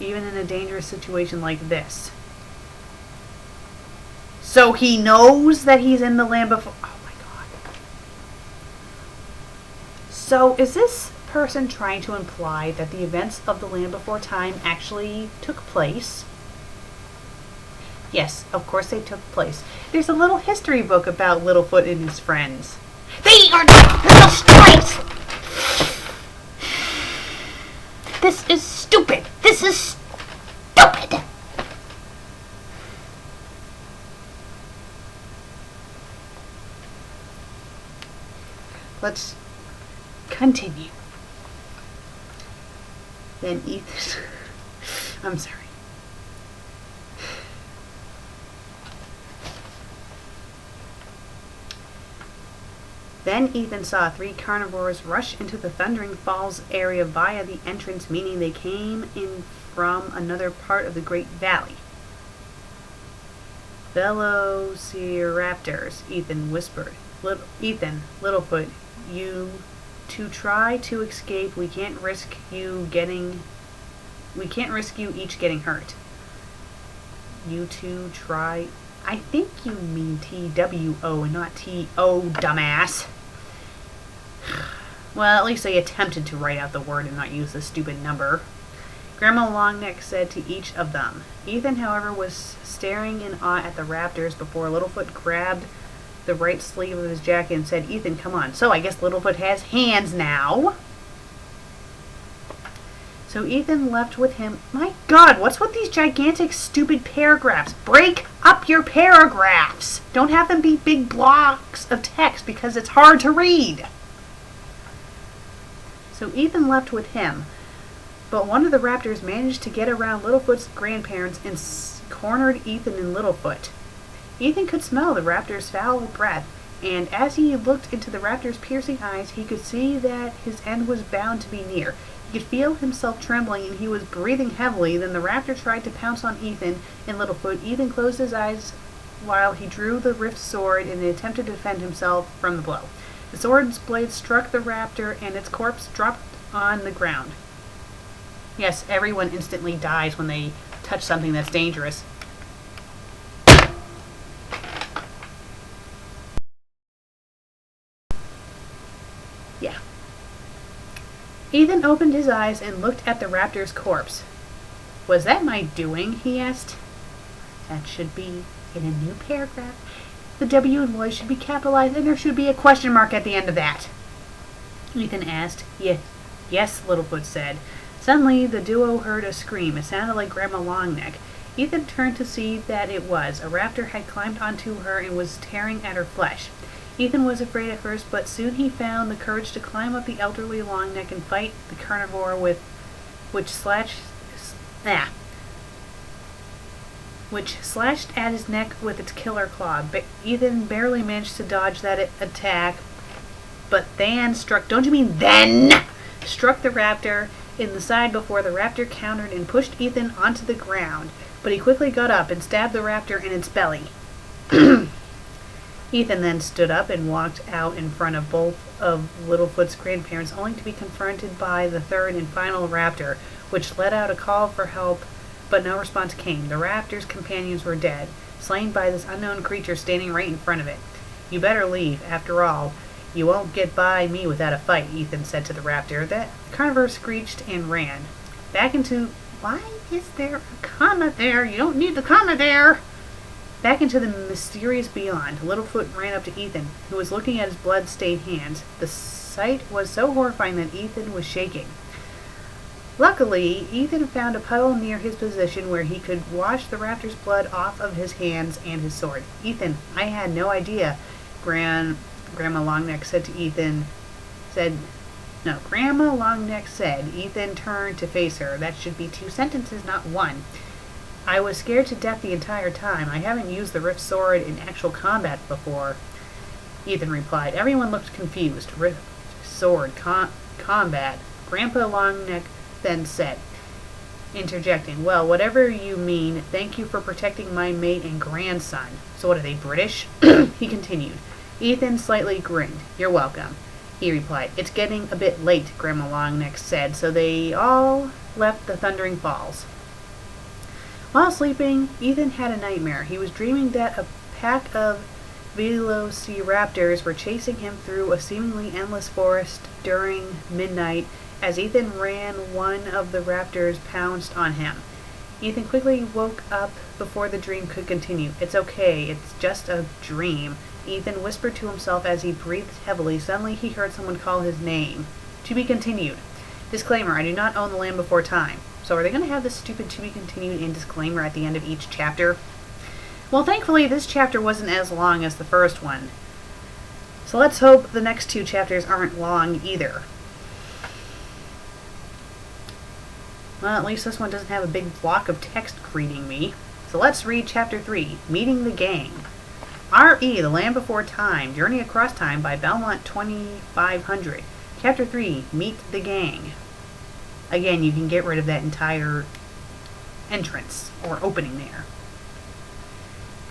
Speaker 1: even in a dangerous situation like this. So he knows that he's in the Land Before... Oh my god. So is this person trying to imply that the events of the Land Before Time actually took place? Yes, of course they took place. There's a little history book about Littlefoot and his friends. They are little strays! This is stupid! This is stupid! Let's continue. Then Ethan... I'm sorry. Then Ethan saw 3 carnivores rush into the Thundering Falls area via the entrance, meaning they came in from another part of the Great Valley. Velociraptors, Ethan whispered. Ethan, Littlefoot, you to try to escape. We can't risk you each getting hurt. You two try. I think you mean TWO and not TO, dumbass. Well, at least they attempted to write out the word and not use the stupid number. Grandma Longneck said to each of them. Ethan, however, was staring in awe at the raptors before Littlefoot grabbed the right sleeve of his jacket and said, Ethan, come on. So I guess Littlefoot has hands now. So Ethan left with him. My God, what's with these gigantic, stupid paragraphs? Break up your paragraphs. Don't have them be big blocks of text because it's hard to read. So Ethan left with him. But one of the raptors managed to get around Littlefoot's grandparents and cornered Ethan and Littlefoot. Ethan could smell the raptor's foul breath, and as he looked into the raptor's piercing eyes, he could see that his end was bound to be near. He could feel himself trembling, and he was breathing heavily. Then the raptor tried to pounce on Ethan and Littlefoot. Ethan closed his eyes while he drew the rift sword in an attempt to defend himself from the blow. The sword's blade struck the raptor, and its corpse dropped on the ground. Yes, everyone instantly dies when they touch something that's dangerous. Yeah. Ethan opened his eyes and looked at the raptor's corpse. Was that my doing? He asked. That should be in a new paragraph. The W in boy should be capitalized and there should be a question mark at the end of that. Ethan asked. Yes, Littlefoot said. Suddenly, the duo heard a scream. It sounded like Grandma Longneck. Ethan turned to see that it was. A raptor had climbed onto her and was tearing at her flesh. Ethan was afraid at first, but soon he found the courage to climb up the elderly Longneck and fight the carnivore which slashed at his neck with its killer claw. Ethan barely managed to dodge that attack, but then struck the raptor in the side before the raptor countered and pushed Ethan onto the ground, but he quickly got up and stabbed the raptor in its belly. Ethan then stood up and walked out in front of both of Littlefoot's grandparents, only to be confronted by the third and final raptor, which let out a call for help, but no response came. The raptor's companions were dead, slain by this unknown creature standing right in front of it. You better leave. After all, you won't get by me without a fight, Ethan said to the raptor. That carnivore screeched and ran. Back into... Why is there a comma there? You don't need the comma there! Back into the mysterious beyond. Littlefoot ran up to Ethan, who was looking at his blood-stained hands. The sight was so horrifying that Ethan was shaking. Luckily, Ethan found a puddle near his position where he could wash the raptor's blood off of his hands and his sword. Ethan, I had no idea, Grandma Longneck said to Ethan. Grandma Longneck said. Ethan turned to face her. That should be 2 sentences, not 1. I was scared to death the entire time. I haven't used the rift sword in actual combat before, Ethan replied. Everyone looked confused. Rift sword combat. Grandpa Longneck then said, interjecting. Well, whatever you mean, thank you for protecting my mate and grandson. So what are they, British? He continued. Ethan slightly grinned. You're welcome, he replied. It's getting a bit late, Grandma Longneck said, so they all left the Thundering Falls. While sleeping, Ethan had a nightmare. He was dreaming that a pack of velociraptors were chasing him through a seemingly endless forest during midnight. As Ethan ran, one of the raptors pounced on him. Ethan quickly woke up before the dream could continue. It's okay, it's just a dream, Ethan whispered to himself as he breathed heavily. Suddenly he heard someone call his name. To be continued. Disclaimer, I do not own The Land Before Time. So are they going to have this stupid to be continued and disclaimer at the end of each chapter? Well, thankfully this chapter wasn't as long as the first one. So let's hope the next two chapters aren't long either. Well, at least this one doesn't have a big block of text greeting me. So let's read Chapter 3, Meeting the Gang. R.E. The Land Before Time, Journey Across Time by Belmont 2500. Chapter 3, Meet the Gang. Again, you can get rid of that entire entrance, or opening there.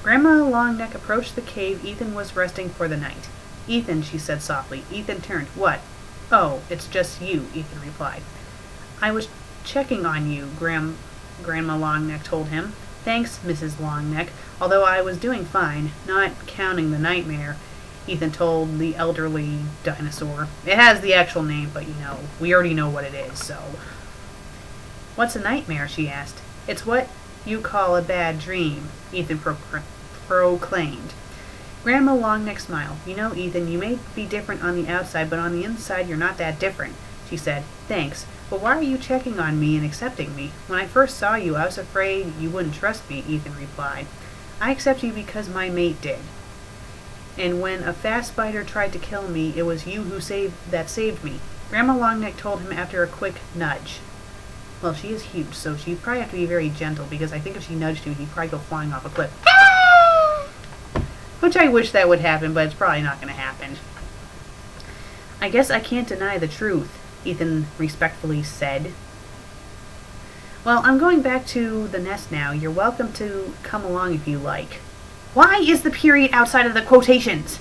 Speaker 1: Grandma Longneck approached the cave Ethan was resting for the night. Ethan, she said softly. Ethan turned. What? Oh, it's just you, Ethan replied. I was checking on you, Grandma Longneck told him. Thanks, Mrs. Longneck, although I was doing fine, not counting the nightmare, Ethan told the elderly dinosaur. It has the actual name, but we already know what it is, so. What's a nightmare, she asked. It's what you call a bad dream, Ethan proclaimed. Grandma Longneck smiled. Ethan, you may be different on the outside, but on the inside you're not that different, she said. Thanks. But why are you checking on me and accepting me? When I first saw you, I was afraid you wouldn't trust me, Ethan replied. I accept you because my mate did. And when a fast spider tried to kill me, it was you who saved me, Grandma Longneck told him after a quick nudge. Well, she is huge, so she'd probably have to be very gentle, because I think if she nudged him, he'd probably go flying off a cliff. Which I wish that would happen, but it's probably not going to happen. I guess I can't deny the truth, Ethan respectfully said. Well, I'm going back to the nest now. You're welcome to come along if you like. Why is the period outside of the quotations?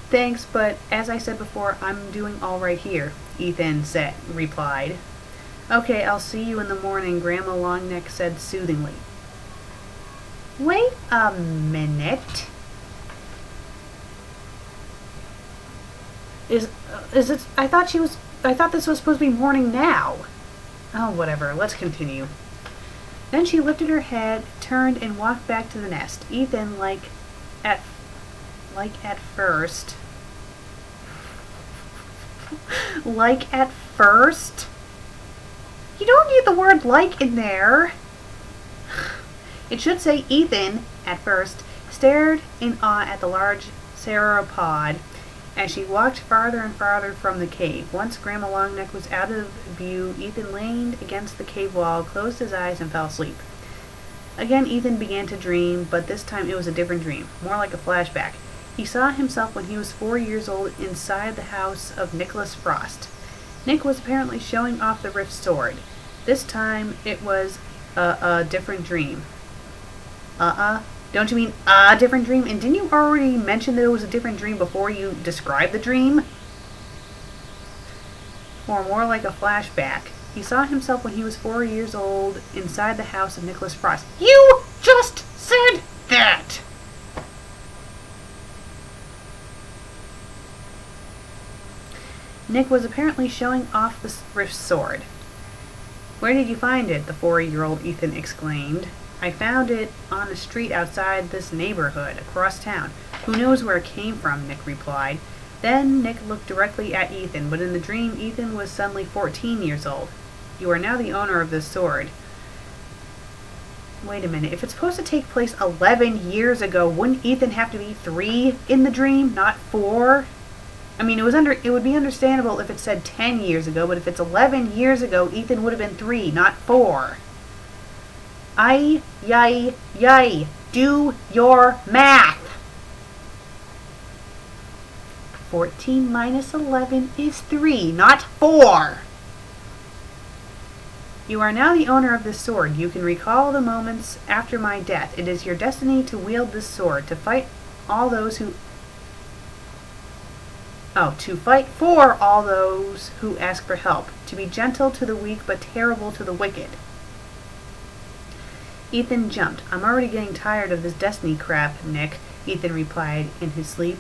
Speaker 1: Thanks, but as I said before, I'm doing all right here, Ethan replied. Okay, I'll see you in the morning, Grandma Longneck said soothingly. Wait a minute. Is it? I thought this was supposed to be morning now. Oh, whatever. Let's continue. Then she lifted her head, turned, and walked back to the nest. Ethan, like at first. Like at first? You don't need the word like in there. It should say Ethan, at first, stared in awe at the large sauropod as she walked farther and farther from the cave. Once Grandma Longneck was out of view, Ethan leaned against the cave wall, closed his eyes, and fell asleep. Again, Ethan began to dream, but this time it was a different dream, more like a flashback. He saw himself when he was 4 years old inside the house of Nicholas Frost. Nick was apparently showing off the Rift sword. This time it was a different dream. Don't you mean a different dream? And didn't you already mention that it was a different dream before you described the dream? Or more like a flashback. He saw himself when he was 4 years old inside the house of Nicholas Frost. You just said that! Nick was apparently showing off the Rift sword. Where did you find it? The 4-year-old Ethan exclaimed. I found it on the street outside this neighborhood, across town. Who knows where it came from, Nick replied. Then Nick looked directly at Ethan, but in the dream, Ethan was suddenly 14 years old. You are now the owner of this sword. Wait a minute, if it's supposed to take place 11 years ago, wouldn't Ethan have to be 3 in the dream, not 4? I mean, it would be understandable if it said 10 years ago, but if it's 11 years ago, Ethan would have been 3, not 4. Ay, do your math. 14 minus 11 is 3, not 4. You are now the owner of this sword. You can recall the moments after my death. It is your destiny to wield this sword, to fight all those who... to fight for all those who ask for help. To be gentle to the weak, but terrible to the wicked. Ethan jumped. I'm already getting tired of this destiny crap, Nick, Ethan replied in his sleep.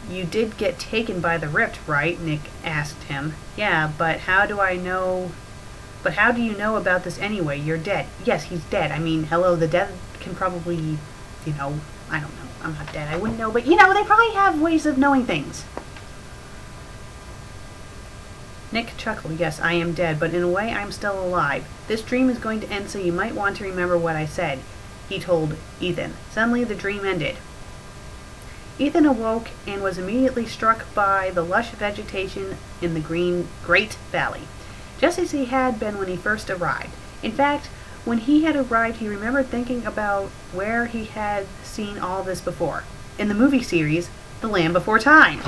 Speaker 1: You did get taken by the Rift, right? Nick asked him. Yeah, but how do I know... But how do you know about this anyway? You're dead. Yes, he's dead. I mean, hello, the dead can probably, I don't know. I'm not dead. I wouldn't know, but, they probably have ways of knowing things. Nick chuckled. Yes, I am dead, but in a way I'm still alive. This dream is going to end, so you might want to remember what I said, he told Ethan. Suddenly the dream ended. Ethan awoke and was immediately struck by the lush vegetation in the Great Valley, just as he had been when he first arrived. In fact, when he had arrived, he remembered thinking about where he had seen all this before. In the movie series, The Land Before Time.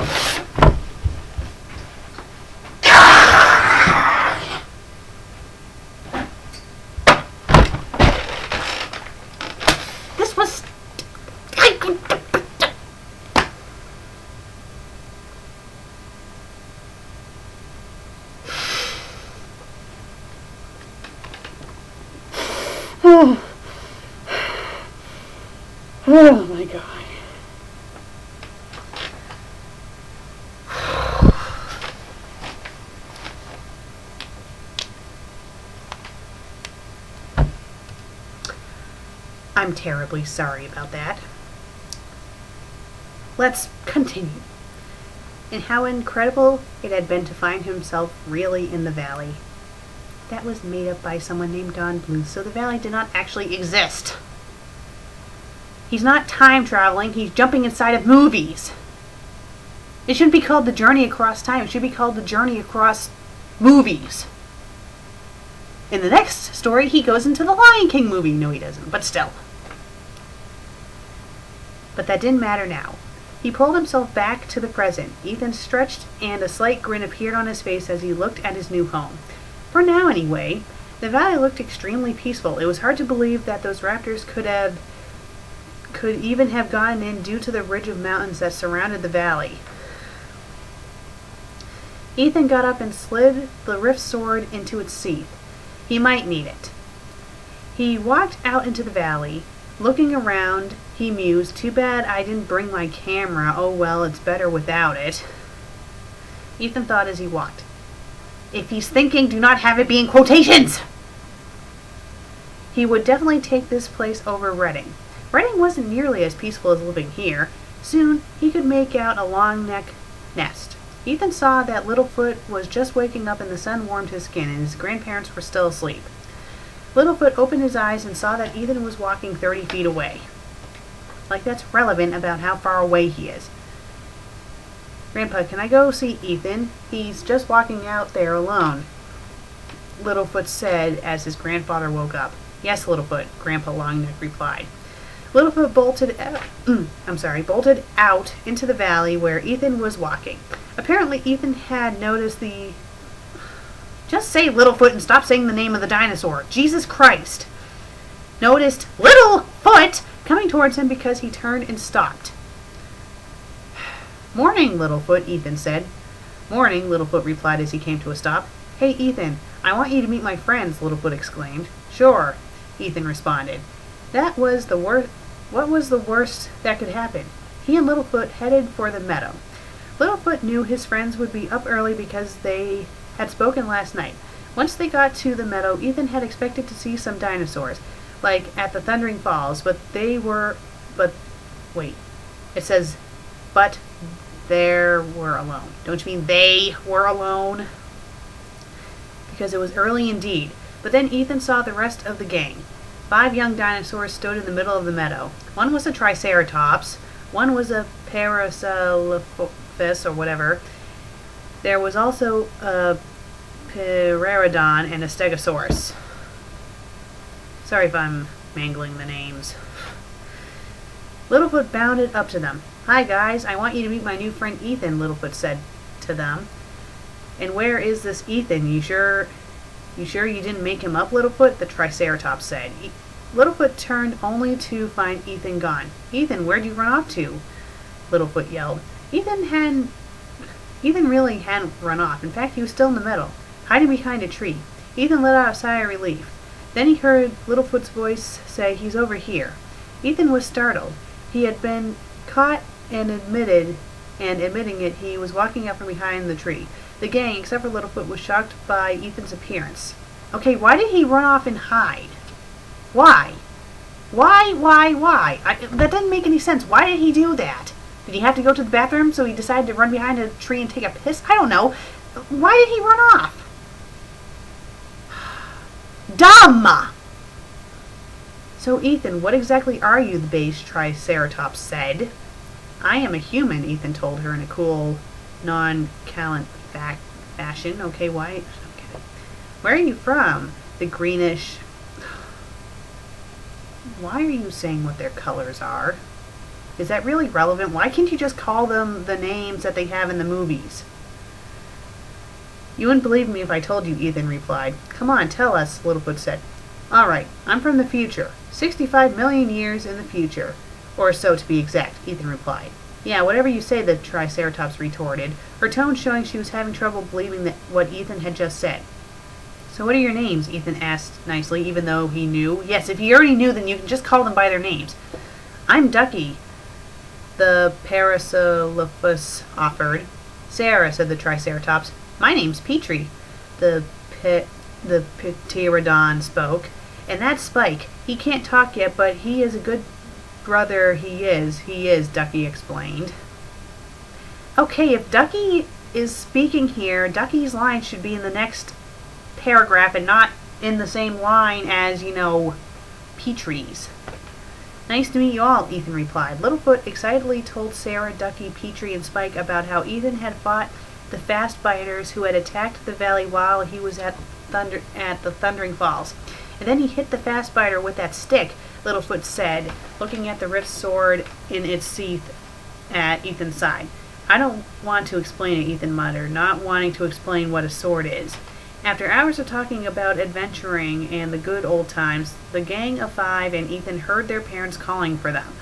Speaker 1: This was... Oh my God. I'm terribly sorry about that. Let's continue. And how incredible it had been to find himself really in the valley. That was made up by someone named Don Bluth, so the valley did not actually exist. He's not time traveling, he's jumping inside of movies. It shouldn't be called The Journey Across Time, it should be called The Journey Across Movies. In the next story, he goes into the Lion King movie. No, he doesn't, but still. But that didn't matter now. He pulled himself back to the present. Ethan stretched, and a slight grin appeared on his face as he looked at his new home. For now, anyway, the valley looked extremely peaceful. It was hard to believe that those raptors could even have gotten in due to the ridge of mountains that surrounded the valley. Ethan got up and slid the rift sword into its sheath. He might need it. He walked out into the valley. Looking around, he mused, too bad I didn't bring my camera. Oh well, it's better without it. Ethan thought as he walked. If he's thinking, do not have it be in quotations! He would definitely take this place over Redding. Redding wasn't nearly as peaceful as living here. Soon, he could make out a long neck nest. Ethan saw that Littlefoot was just waking up and the sun warmed his skin, and his grandparents were still asleep. Littlefoot opened his eyes and saw that Ethan was walking 30 feet away. Like that's relevant about how far away he is. Grandpa, can I go see Ethan? He's just walking out there alone, Littlefoot said as his grandfather woke up. Yes, Littlefoot, Grandpa Longneck replied. Littlefoot bolted out into the valley where Ethan was walking. Apparently, Ethan had noticed the... Just say Littlefoot and stop saying the name of the dinosaur. Jesus Christ! Noticed Littlefoot coming towards him because he turned and stopped. Morning, Littlefoot, Ethan said. Morning, Littlefoot replied as he came to a stop. Hey, Ethan, I want you to meet my friends, Littlefoot exclaimed. Sure, Ethan responded. What was the worst that could happen? He and Littlefoot headed for the meadow. Littlefoot knew his friends would be up early because they had spoken last night. Once they got to the meadow, Ethan had expected to see some dinosaurs, like at the Thundering Falls, but they were alone. Don't you mean they were alone? Because it was early indeed. But then Ethan saw the rest of the gang. 5 young dinosaurs stood in the middle of the meadow. One was a Triceratops. One was a Parasaurolophus or whatever. There was also a Pteranodon and a Stegosaurus. Sorry if I'm mangling the names. Littlefoot bounded up to them. "Hi guys, I want you to meet my new friend Ethan," Littlefoot said to them. "And where is this Ethan? You sure you didn't make him up, Littlefoot?" the Triceratops said. Littlefoot turned only to find Ethan gone. "Ethan, where'd you run off to?" Littlefoot yelled. Ethan really hadn't run off. In fact, he was still in the middle, hiding behind a tree. Ethan let out a sigh of relief. Then he heard Littlefoot's voice say, "He's over here." Ethan was startled. He had been caught and admitting it, he was walking up from behind the tree. The gang, except for Littlefoot, was shocked by Ethan's appearance. Okay, why did he run off and hide? Why? Why? That doesn't make any sense. Why did he do that? Did he have to go to the bathroom, so he decided to run behind a tree and take a piss? I don't know. Why did he run off? Dumb! "So, Ethan, what exactly are you?" the beige Triceratops said. "I am a human," Ethan told her in a cool, nonchalant fashion. Okay, why? Okay. "Where are you from?" The greenish... Why are you saying what their colors are? Is that really relevant? Why can't you just call them the names that they have in the movies? "You wouldn't believe me if I told you," Ethan replied. "Come on, tell us," Littlefoot said. "All right, I'm from the future. 65 million years in the future. Or so to be exact," Ethan replied. "Yeah, whatever you say," the Triceratops retorted, her tone showing she was having trouble believing what Ethan had just said. "So what are your names?" Ethan asked nicely, even though he knew. Yes, if he already knew, then you can just call them by their names. "I'm Ducky," the Parasaurolophus offered. "Sarah," said the Triceratops. "My name's Petrie," the Pterodon spoke. "And that's Spike. He can't talk yet, but he is a good brother. He is, Ducky explained. Okay, if Ducky is speaking here, Ducky's line should be in the next paragraph and not in the same line as, Petrie's. "Nice to meet you all," Ethan replied. Littlefoot excitedly told Sarah, Ducky, Petrie, and Spike about how Ethan had fought the fast biters who had attacked the valley while he was at the Thundering Falls. "And then he hit the fast biter with that stick," Littlefoot said, looking at the rift sword in its sheath at Ethan's side. "I don't want to explain it," Ethan muttered, not wanting to explain what a sword is. After hours of talking about adventuring and the good old times, the gang of 5 and Ethan heard their parents calling for them.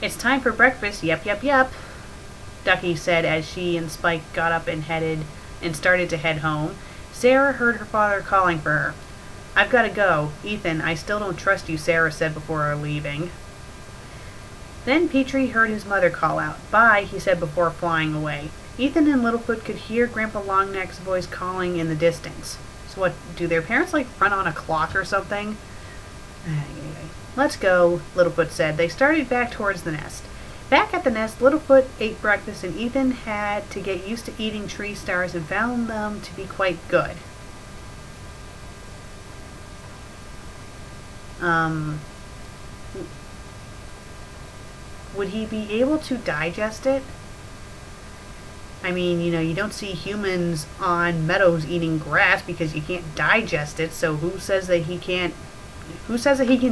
Speaker 1: "It's time for breakfast, yep, Ducky said as she and Spike got up and started to head home. Sarah heard her father calling for her. "I've got to go. Ethan, I still don't trust you," Sarah said before leaving. Then Petrie heard his mother call out. "Bye," he said before flying away. Ethan and Littlefoot could hear Grandpa Longneck's voice calling in the distance. So what, do their parents run on a clock or something? "Let's go," Littlefoot said. They started back towards the nest. Back at the nest, Littlefoot ate breakfast and Ethan had to get used to eating tree stars and found them to be quite good. Would he be able to digest it? I mean, you don't see humans on meadows eating grass because you can't digest it, so who says that he can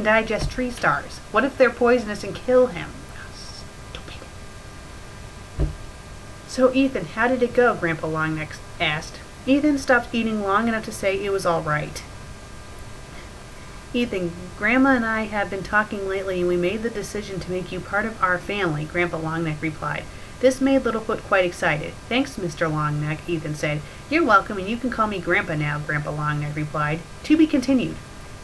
Speaker 1: digest tree stars? What if they're poisonous and kill him? Stupid. "So, Ethan, how did it go?" Grandpa Longneck asked. Ethan stopped eating long enough to say it was all right. "Ethan, Grandma and I have been talking lately and we made the decision to make you part of our family," Grandpa Longneck replied. This made Littlefoot quite excited. "Thanks, Mr. Longneck," Ethan said. "You're welcome, and you can call me Grandpa now," Grandpa Longneck replied. To be continued.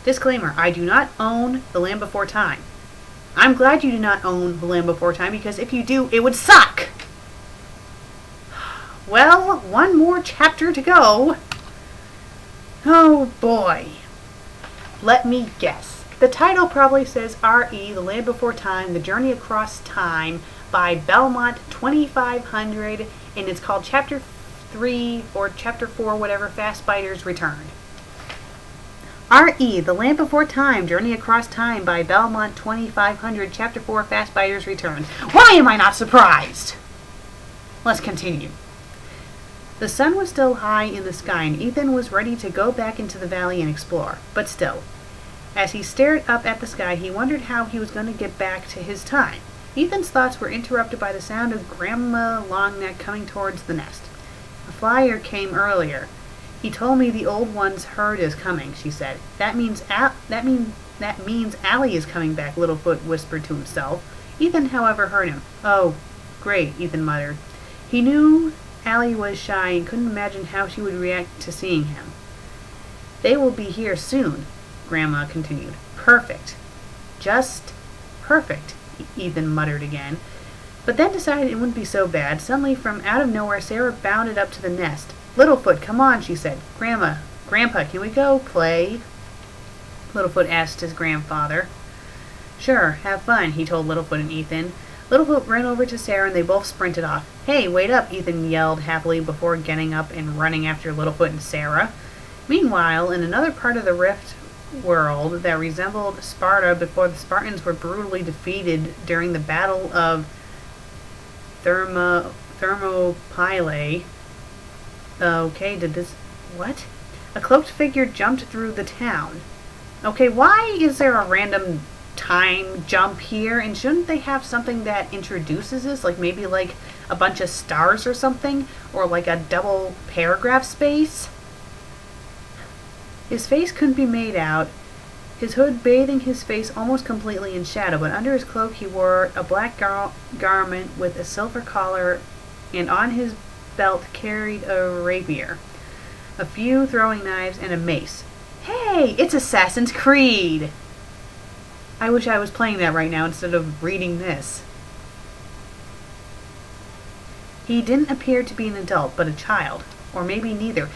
Speaker 1: Disclaimer, I do not own The Land Before Time. I'm glad you do not own The Land Before Time, because if you do, it would suck! Well, one more chapter to go. Oh boy. Let me guess. The title probably says R.E., The Land Before Time, The Journey Across Time by Belmont 2500, and it's called Chapter 3 or Chapter 4, whatever, Fast Biters Return. R.E., The Land Before Time, Journey Across Time by Belmont 2500, Chapter 4, Fast Biters Return. Why am I not surprised? Let's continue. The sun was still high in the sky, and Ethan was ready to go back into the valley and explore. But still, as he stared up at the sky, he wondered how he was going to get back to his time. Ethan's thoughts were interrupted by the sound of Grandma Longneck coming towards the nest. A flyer came earlier. He told me the old one's herd is coming, she said. That means Allie is coming back, Littlefoot whispered to himself. Ethan, however, heard him. Oh, great, Ethan muttered. He knew Allie was shy and couldn't imagine how she would react to seeing him. They will be here soon, Grandma continued. Perfect. Just perfect, Ethan muttered again, but then decided it wouldn't be so bad. Suddenly, from out of nowhere, Sarah bounded up to the nest. Littlefoot, come on, she said. Grandpa, can we go play? Littlefoot asked his grandfather. Sure, have fun, he told Littlefoot and Ethan. Littlefoot ran over to Sarah and they both sprinted off. Hey, wait up, Ethan yelled happily before getting up and running after Littlefoot and Sarah. Meanwhile, in another part of the Rift world that resembled Sparta before the Spartans were brutally defeated during the Battle of Thermopylae. Okay, what? A cloaked figure jumped through the town. Okay, why is there a random time jump here? And shouldn't they have something that introduces this? Like maybe like a bunch of stars or something? Or like a double paragraph space? His face couldn't be made out, his hood bathing his face almost completely in shadow, but under his cloak he wore a black garment with a silver collar, and on his belt carried a rapier, a few throwing knives, and a mace. Hey, it's Assassin's Creed! I wish I was playing that right now instead of reading this. He didn't appear to be an adult, but a child, or maybe neither.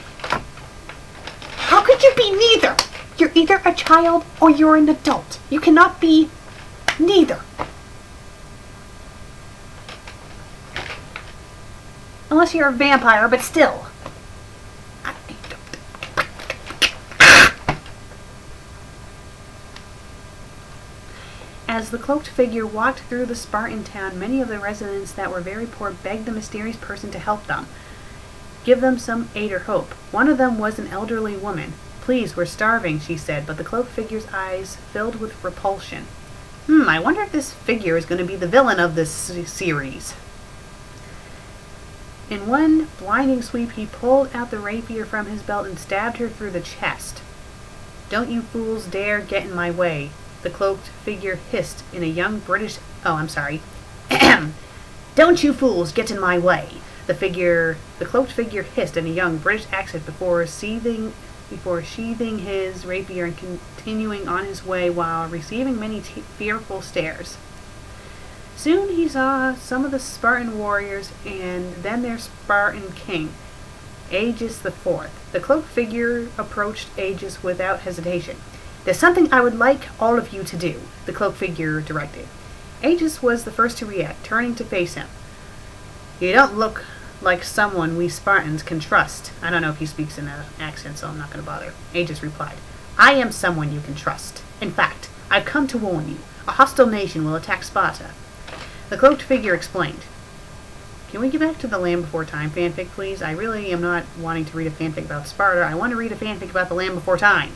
Speaker 1: How could you be neither? You're either a child or you're an adult. You cannot be neither. Unless you're a vampire, but still. As the cloaked figure walked through the Spartan town, many of the residents that were very poor begged the mysterious person to help them. Give them some aid or hope. One of them was an elderly woman. Please, we're starving, she said, but the cloaked figure's eyes filled with repulsion. I wonder if this figure is going to be the villain of this series. In one blinding sweep, he pulled out the rapier from his belt and stabbed her through the chest. Don't you fools dare get in my way, the cloaked figure hissed in a young British... Oh, I'm sorry. Don't you fools get in my way. The cloaked figure hissed in a young British accent before sheathing his rapier and continuing on his way while receiving many fearful stares. Soon he saw some of the Spartan warriors and then their Spartan king, Aegis IV. The cloaked figure approached Aegis without hesitation. There's something I would like all of you to do, the cloaked figure directed. Aegis was the first to react, turning to face him. You don't look like someone we Spartans can trust. I don't know if he speaks in that accent, so I'm not going to bother. Aegis replied, I am someone you can trust. In fact, I've come to warn you. A hostile nation will attack Sparta. The cloaked figure explained. Can we get back to the Land Before Time fanfic, please? I really am not wanting to read a fanfic about Sparta. I want to read a fanfic about the Land Before Time.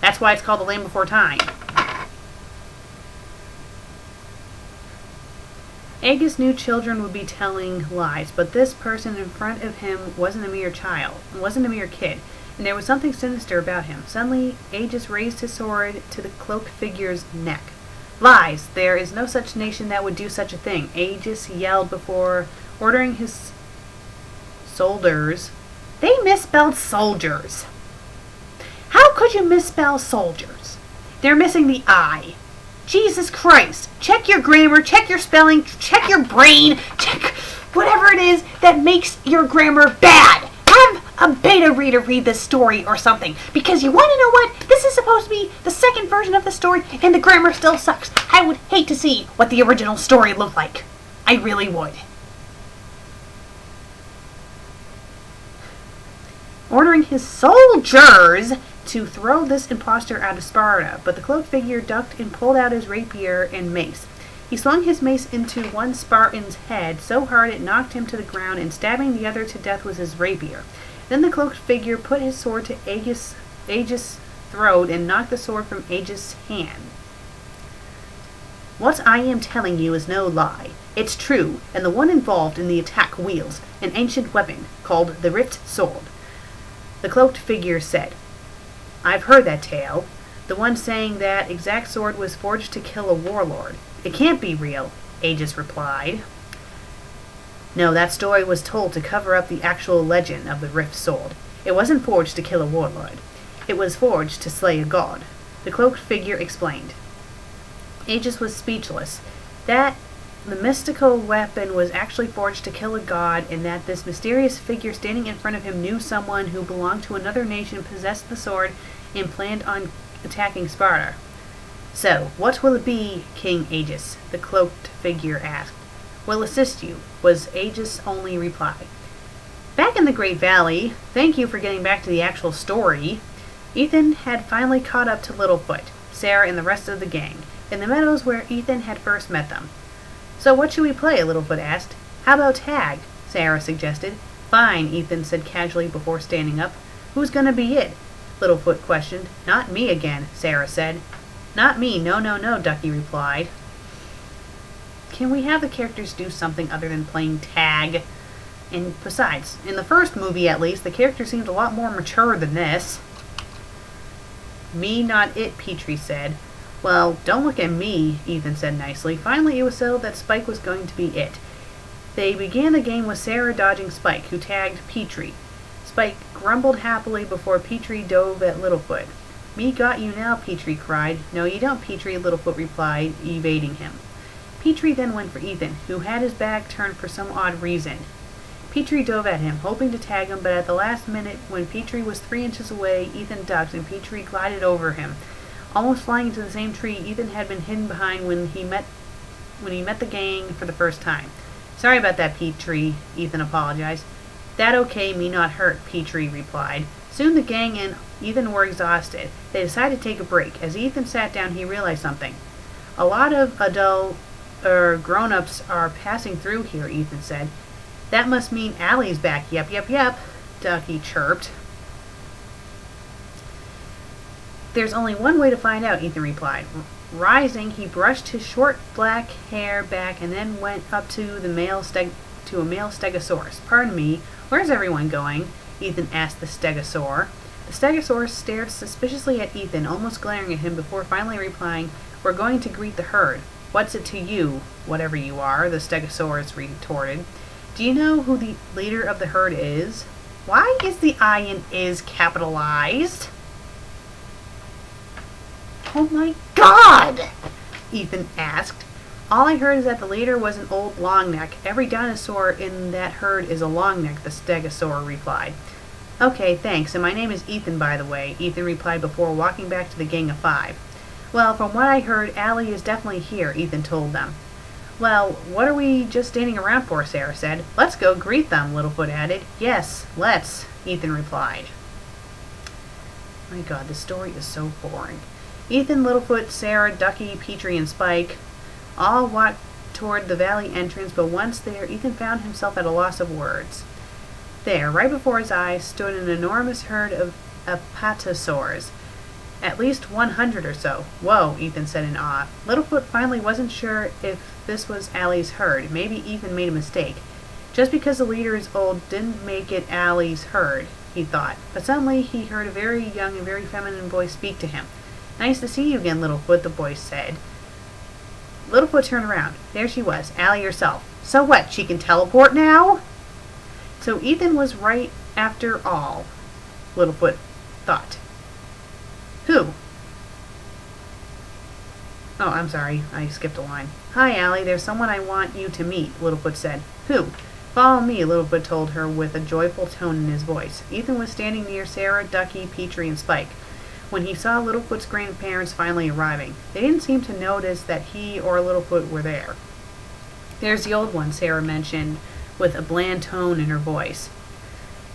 Speaker 1: That's why it's called the Land Before Time. Aegis knew children would be telling lies, but this person in front of him wasn't a mere kid, and there was something sinister about him. Suddenly, Aegis raised his sword to the cloaked figure's neck. Lies! There is no such nation that would do such a thing, Aegis yelled before ordering his soldiers. They misspelled soldiers. How could you misspell soldiers? They're missing the I. Jesus Christ. Check your grammar, check your spelling, check your brain, check whatever it is that makes your grammar bad. Have a beta reader read this story or something. Because you want to know what? This is supposed to be the second version of the story and the grammar still sucks. I would hate to see what the original story looked like. I really would. Ordering his soldiers to throw this impostor out of Sparta, but the cloaked figure ducked and pulled out his rapier and mace. He swung his mace into one Spartan's head so hard it knocked him to the ground, and stabbing the other to death with his rapier. Then the cloaked figure put his sword to Aegis' throat and knocked the sword from Aegis' hand. What I am telling you is no lie. It's true, and the one involved in the attack wields an ancient weapon called the Rift Sword. The cloaked figure said, I've heard that tale. The one saying that exact sword was forged to kill a warlord. It can't be real, Aegis replied. No, that story was told to cover up the actual legend of the Rift Sword. It wasn't forged to kill a warlord. It was forged to slay a god, the cloaked figure explained. Aegis was speechless. That the mystical weapon was actually forged to kill a god, and that this mysterious figure standing in front of him knew someone who belonged to another nation, possessed the sword, and planned on attacking Sparta. So, what will it be, King Aegis? The cloaked figure asked. We'll assist you, was Aegis' only reply. Back in the Great Valley, thank you for getting back to the actual story. Ethan had finally caught up to Littlefoot, Sarah, and the rest of the gang, in the meadows where Ethan had first met them. So what should we play? Littlefoot asked. How about tag? Sarah suggested. Fine, Ethan said casually before standing up. Who's gonna be it? Littlefoot questioned. Not me again, Sarah said. Not me, no, Ducky replied. Can we have the characters do something other than playing tag? And besides, in the first movie at least, the character seemed a lot more mature than this. Me, not it, Petrie said. Well, don't look at me, Ethan said nicely. Finally, it was settled that Spike was going to be it. They began the game with Sarah dodging Spike, who tagged Petrie. Spike grumbled happily before Petrie dove at Littlefoot. Me got you now, Petrie cried. No, you don't, Petrie, Littlefoot replied, evading him. Petrie then went for Ethan, who had his back turned for some odd reason. Petrie dove at him, hoping to tag him, but at the last minute, when Petrie was 3 inches away, Ethan ducked and Petrie glided over him, almost flying into the same tree Ethan had been hidden behind when he met the gang for the first time. Sorry about that, Petrie, Ethan apologized. That okay, me not hurt, Petrie replied. Soon the gang and Ethan were exhausted. They decided to take a break. As Ethan sat down, he realized something. A lot of grown-ups are passing through here, Ethan said. That must mean Allie's back. Yep, Ducky chirped. There's only one way to find out, Ethan replied. Rising, he brushed his short black hair back and then went up to a male stegosaurus. Pardon me, where's everyone going? Ethan asked the stegosaur. The stegosaurus stared suspiciously at Ethan, almost glaring at him before finally replying, We're going to greet the herd. What's it to you, whatever you are? The stegosaurus retorted. Do you know who the leader of the herd is? Why is the I in is capitalized? Oh my god! Ethan asked. All I heard is that the leader was an old longneck. Every dinosaur in that herd is a longneck, the stegosaur replied. Okay, thanks, and my name is Ethan, by the way, Ethan replied before walking back to the gang of 5. Well, from what I heard, Allie is definitely here, Ethan told them. Well, what are we just standing around for, Sarah said. Let's go greet them, Littlefoot added. Yes, let's, Ethan replied. My god, this story is so boring. Ethan, Littlefoot, Sarah, Ducky, Petrie, and Spike all walked toward the valley entrance, but once there, Ethan found himself at a loss of words. There, right before his eyes, stood an enormous herd of apatosaurs. At least 100 or so. Whoa, Ethan said in awe. Littlefoot finally wasn't sure if this was Allie's herd. Maybe Ethan made a mistake. Just because the leader is old didn't make it Allie's herd, he thought. But suddenly he heard a very young and very feminine voice speak to him. Nice to see you again, Littlefoot, the voice said. Littlefoot turned around. There she was, Allie herself. So what, she can teleport now? So Ethan was right after all, Littlefoot thought. Who? Oh, I'm sorry. I skipped a line. Hi, Allie. There's someone I want you to meet, Littlefoot said. Who? Follow me, Littlefoot told her with a joyful tone in his voice. Ethan was standing near Sarah, Ducky, Petrie, and Spike when he saw Littlefoot's grandparents finally arriving. They didn't seem to notice that he or Littlefoot were there. There's the old one, Sarah mentioned with a bland tone in her voice.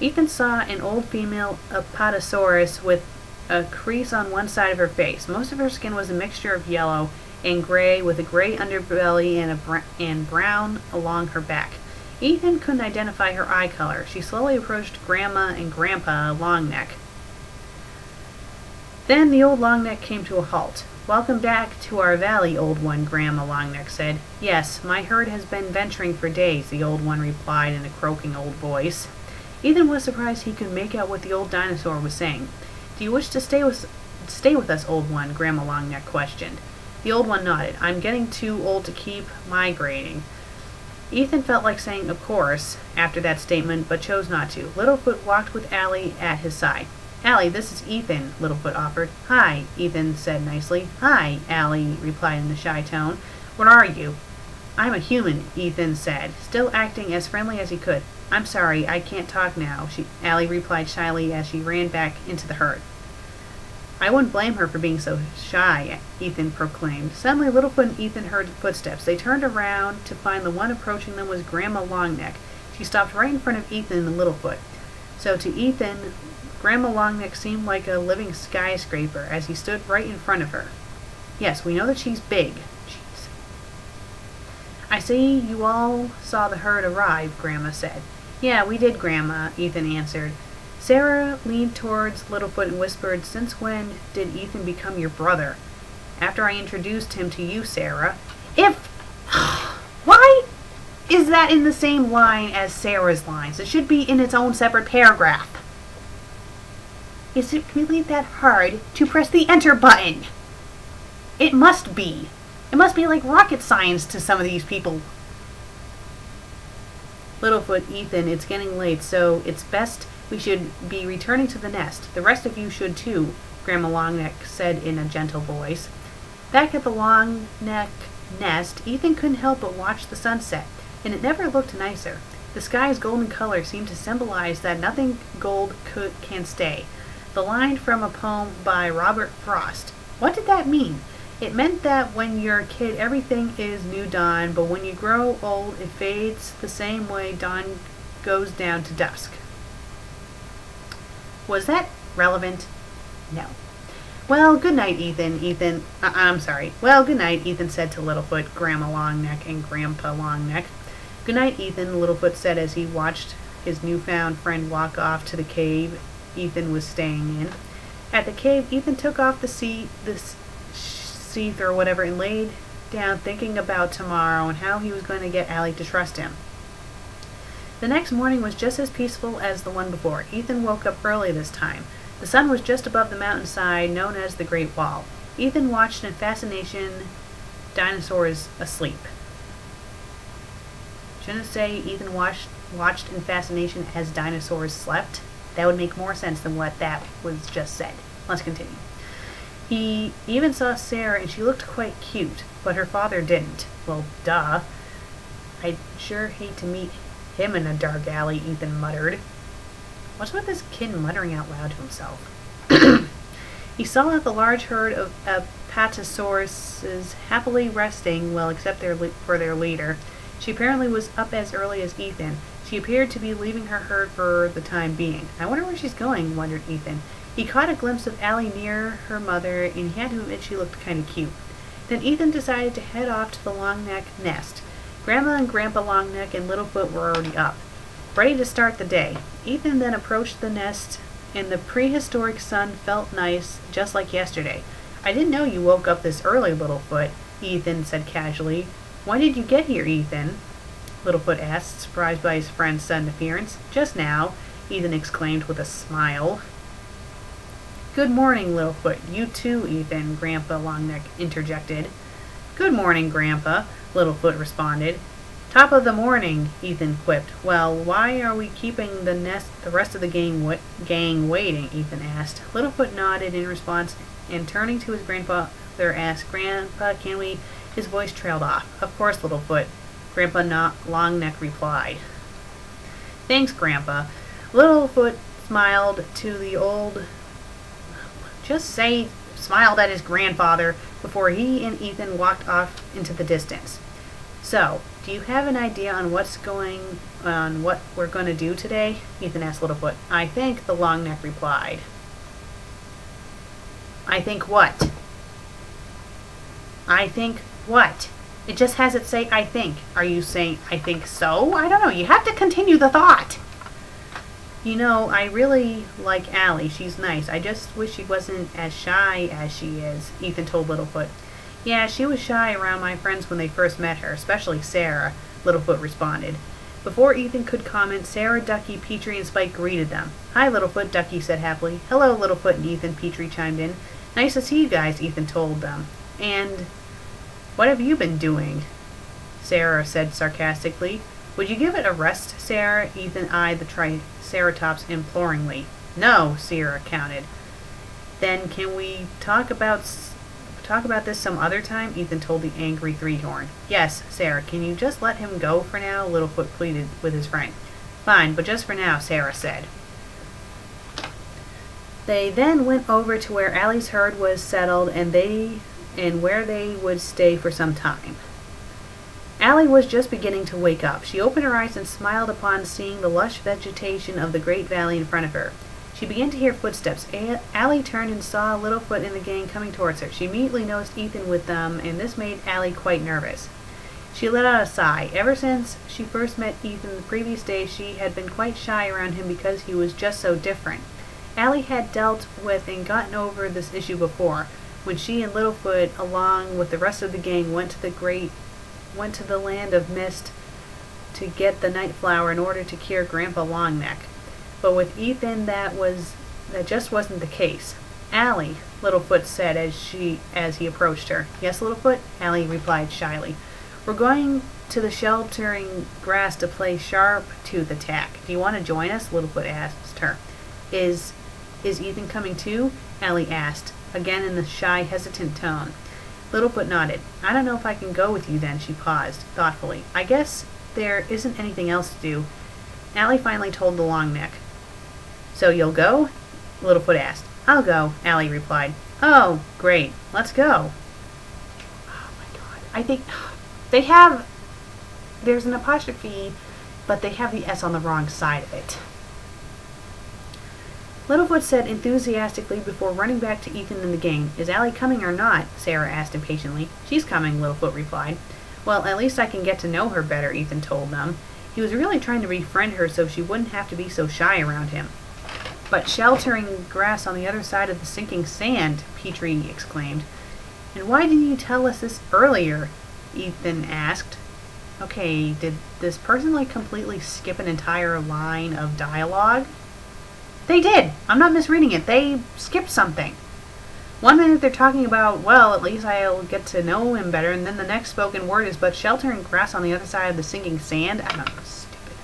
Speaker 1: Ethan saw an old female apatosaurus with a crease on one side of her face. Most of her skin was a mixture of yellow and gray, with a gray underbelly and brown along her back. Ethan couldn't identify her eye color. She slowly approached Grandma and Grandpa Longneck. Then the old Longneck came to a halt. Welcome back to our valley, old one, Grandma Longneck said. Yes, my herd has been venturing for days, the old one replied in a croaking old voice. Ethan was surprised he could make out what the old dinosaur was saying. Do you wish to stay with us, old one? Grandma Longneck questioned. The old one nodded. I'm getting too old to keep migrating. Ethan felt like saying of course after that statement, but chose not to. Littlefoot walked with Allie at his side. Allie, this is Ethan, Littlefoot offered. Hi, Ethan said nicely. Hi, Allie replied in a shy tone. What are you? I'm a human, Ethan said, still acting as friendly as he could. I'm sorry, I can't talk now, Allie replied shyly as she ran back into the herd. I wouldn't blame her for being so shy, Ethan proclaimed. Suddenly, Littlefoot and Ethan heard footsteps. They turned around to find the one approaching them was Grandma Longneck. She stopped right in front of Ethan and Littlefoot. So to Ethan, Grandma Longneck seemed like a living skyscraper as he stood right in front of her. Yes, we know that she's big. Jeez. I see you all saw the herd arrive, Grandma said. Yeah, we did, Grandma, Ethan answered. Sarah leaned towards Littlefoot and whispered, Since when did Ethan become your brother? After I introduced him to you, Sarah. Why is that in the same line as Sarah's lines? It should be in its own separate paragraph. Is it really that hard to press the enter button? It must be. It must be like rocket science to some of these people. Littlefoot, Ethan, it's getting late, so it's best we should be returning to the nest. The rest of you should too, Grandma Longneck said in a gentle voice. Back at the Longneck nest, Ethan couldn't help but watch the sunset, and it never looked nicer. The sky's golden color seemed to symbolize that nothing gold can stay. The line from a poem by Robert Frost. What did that mean? It meant that when you're a kid, everything is new dawn, but when you grow old, it fades the same way dawn goes down to dusk. Was that relevant? No. Well, good night, Ethan. Well, good night, Ethan said to Littlefoot, Grandma Longneck, and Grandpa Longneck. Good night, Ethan, Littlefoot said as he watched his newfound friend walk off to the cave Ethan was staying in. At the cave, Ethan took off the sheath or whatever and laid down thinking about tomorrow and how he was going to get Allie to trust him. The next morning was just as peaceful as the one before. Ethan woke up early this time. The sun was just above the mountainside known as the Great Wall. Ethan watched in fascination dinosaurs asleep. Shouldn't it say Ethan watched in fascination as dinosaurs slept? That would make more sense than what that was just said. Let's continue. He even saw Sarah, and she looked quite cute, but her father didn't. Well, duh. I'd sure hate to meet him in a dark alley, Ethan muttered. What's with this kid muttering out loud to himself? He saw that the large herd of apatosauruses happily resting, well, except for their leader. She apparently was up as early as Ethan. She appeared to be leaving her herd for the time being. I wonder where she's going, wondered Ethan. He caught a glimpse of Allie near her mother, and he had to admit she looked kind of cute. Then Ethan decided to head off to the Longneck nest. Grandma and Grandpa Longneck and Littlefoot were already up, ready to start the day. Ethan then approached the nest, and the prehistoric sun felt nice, just like yesterday. I didn't know you woke up this early, Littlefoot, Ethan said casually. When did you get here, Ethan? Littlefoot asked, surprised by his friend's sudden appearance. Just now, Ethan exclaimed with a smile. Good morning, Littlefoot. You too, Ethan, Grandpa Longneck interjected. Good morning, Grandpa, Littlefoot responded. Top of the morning, Ethan quipped. Well, why are we keeping the rest of the gang waiting, Ethan asked. Littlefoot nodded in response, and turning to his grandfather asked, Grandpa, can we? His voice trailed off. Of course, Littlefoot, Grandpa Longneck replied. Thanks, Grandpa. Littlefoot smiled to the old... smiled at his grandfather before he and Ethan walked off into the distance. So, do you have an idea on what we're going to do today? Ethan asked Littlefoot. I think, the Longneck replied. I think what? I think what? It just has it say I think. Are you saying I think so? I don't know. You have to continue the thought. You know, I really like Allie. She's nice. I just wish she wasn't as shy as she is, Ethan told Littlefoot. Yeah, she was shy around my friends when they first met her, especially Sarah, Littlefoot responded. Before Ethan could comment, Sarah, Ducky, Petrie, and Spike greeted them. Hi, Littlefoot, Ducky said happily. Hello, Littlefoot and Ethan, Petrie chimed in. Nice to see you guys, Ethan told them. And what have you been doing? Sarah said sarcastically. Would you give it a rest, Sarah? Ethan eyed the Triceratops imploringly. No, Sarah counted. Then can we talk about this some other time? Ethan told the angry three-horn. Yes, Sarah, can you just let him go for now? Littlefoot pleaded with his friend. Fine, but just for now, Sarah said. They then went over to where Allie's herd was settled and where they would stay for some time. Allie was just beginning to wake up. She opened her eyes and smiled upon seeing the lush vegetation of the great valley in front of her. She began to hear footsteps. Allie turned and saw Littlefoot and the gang coming towards her. She immediately noticed Ethan with them, and this made Allie quite nervous. She let out a sigh. Ever since she first met Ethan the previous day, she had been quite shy around him because he was just so different. Allie had dealt with and gotten over this issue before, when she and Littlefoot, along with the rest of the gang, went to the land of mist to get the night flower in order to cure Grandpa Longneck. But with Ethan that just wasn't the case. Allie, Littlefoot said as he approached her. Yes, Littlefoot? Allie replied shyly. We're going to the sheltering grass to play sharp tooth attack. Do you want to join us? Littlefoot asked her. Is Ethan coming too? Allie asked, again in the shy, hesitant tone. Littlefoot nodded. I don't know if I can go with you then, she paused, thoughtfully. I guess there isn't anything else to do. Allie finally told the Longneck. So you'll go? Littlefoot asked. I'll go, Allie replied. Oh, great. Let's go. Oh my god. I think there's an apostrophe, but they have the S on the wrong side of it. Littlefoot said enthusiastically before running back to Ethan and the gang. Is Allie coming or not? Sarah asked impatiently. She's coming, Littlefoot replied. Well, at least I can get to know her better, Ethan told them. He was really trying to befriend her so she wouldn't have to be so shy around him. But sheltering grass on the other side of the sinking sand, Petrie exclaimed. And why didn't you tell us this earlier? Ethan asked. Okay, did this person completely skip an entire line of dialogue? They did. I'm not misreading it. They skipped something. 1 minute they're talking about, well, at least I'll get to know him better, and then the next spoken word is, but sheltering grass on the other side of the sinking sand? I don't know, stupid.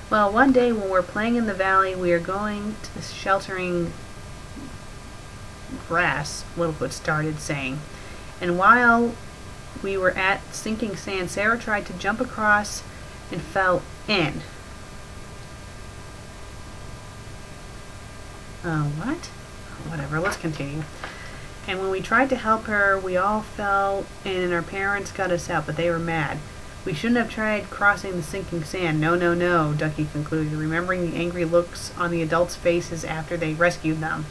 Speaker 1: Well, one day when we're playing in the valley, we are going to the sheltering grass, Littlefoot started saying. And while we were at sinking sand, Sarah tried to jump across and fell in. What? Whatever, let's continue. And when we tried to help her, we all fell in and our parents got us out, but they were mad. We shouldn't have tried crossing the sinking sand. No, no, no, Ducky concluded, remembering the angry looks on the adults' faces after they rescued them.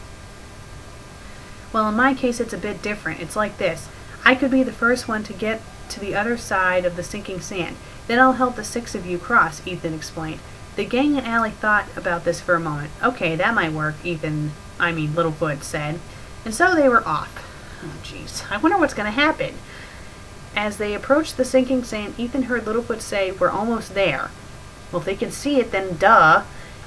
Speaker 1: Well, in my case, it's a bit different. It's like this. I could be the first one to get to the other side of the sinking sand. Then I'll help the 6 of you cross, Ethan explained. The gang and Allie thought about this for a moment. Okay, that might work, Littlefoot said. And so they were off. Oh, jeez. I wonder what's going to happen. As they approached the sinking sand, Ethan heard Littlefoot say, we're almost there. Well, if they can see it, then duh.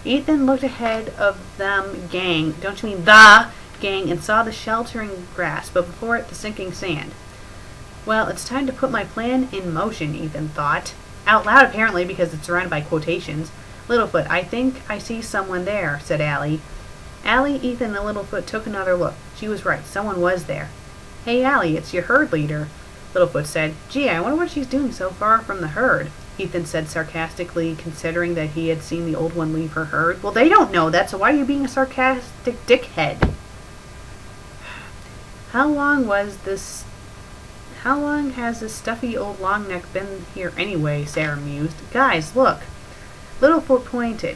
Speaker 1: Ethan looked ahead of them, gang. Don't you mean the gang? And saw the sheltering grass, but before it, the sinking sand. Well, it's time to put my plan in motion, Ethan thought. Out loud, apparently, because it's surrounded by quotations. Littlefoot, I think I see someone there, said Allie. Allie, Ethan, and Littlefoot took another look. She was right. Someone was there. Hey, Allie, it's your herd leader, Littlefoot said. Gee, I wonder what she's doing so far from the herd, Ethan said sarcastically, considering that he had seen the old one leave her herd. Well, they don't know that, so why are you being a sarcastic dickhead? How long has this stuffy old Longneck been here anyway? Sarah mused. Guys, look. Littlefoot pointed.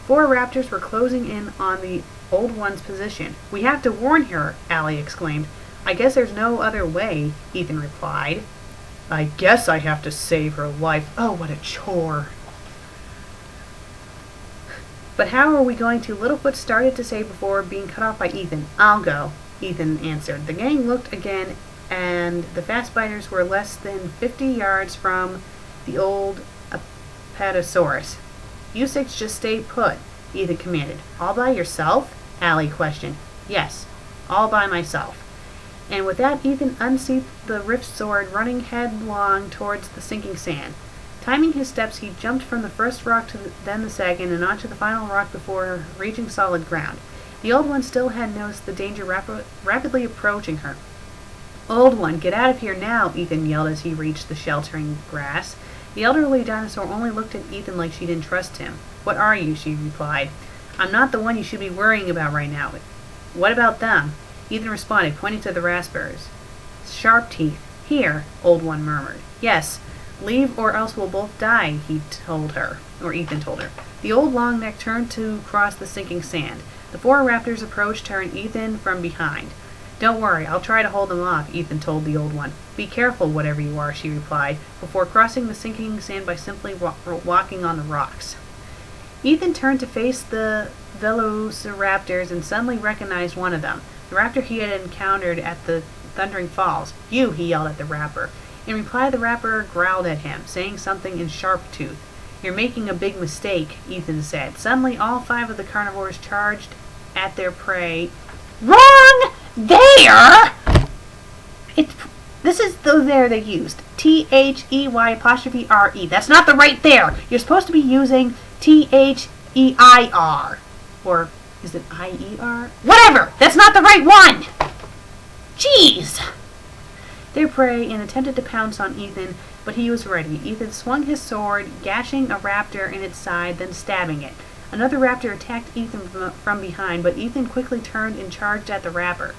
Speaker 1: 4 raptors were closing in on the old one's position. We have to warn her, Allie exclaimed. I guess there's no other way, Ethan replied. I guess I have to save her life. Oh, what a chore. But how are we going to? Littlefoot started to say before being cut off by Ethan. I'll go, Ethan answered. The gang looked again, and the fast biters were less than 50 yards from the old Apatosaurus. You six just stay put, Ethan commanded. All by yourself? Allie questioned. Yes, all by myself. And with that, Ethan unsheathed the rift sword, running headlong towards the sinking sand. Timing his steps, he jumped from the first rock to then the second, and onto the final rock before reaching solid ground. The Old One still had noticed the danger rapidly approaching her. Old One, get out of here now, Ethan yelled as he reached the sheltering grass. The elderly dinosaur only looked at Ethan like she didn't trust him. What are you? She replied. I'm not the one you should be worrying about right now. What about them? Ethan responded, pointing to the raspberries. Sharp teeth. Here, Old One murmured. Yes, leave or else we'll both die, Ethan told her. The old long neck turned to cross the sinking sand. The four raptors approached her and Ethan from behind. Don't worry, I'll try to hold them off, Ethan told the Old One. Be careful, whatever you are, she replied, before crossing the sinking sand by simply walking on the rocks. Ethan turned to face the velociraptors and suddenly recognized one of them, the raptor he had encountered at the Thundering Falls. You, he yelled at the raptor. In reply, the raptor growled at him, saying something in sharp tooth. You're making a big mistake, Ethan said. Suddenly, all five of the carnivores charged at their prey. Wrong! There! This is the there they used. They''re. That's not the right there. You're supposed to be using Their. Or is it IER? Whatever! That's not the right one! Jeez! Their prey and attempted to pounce on Ethan, but he was ready. Ethan swung his sword, gashing a raptor in its side, then stabbing it. Another raptor attacked Ethan from behind, but Ethan quickly turned and charged at the raptor.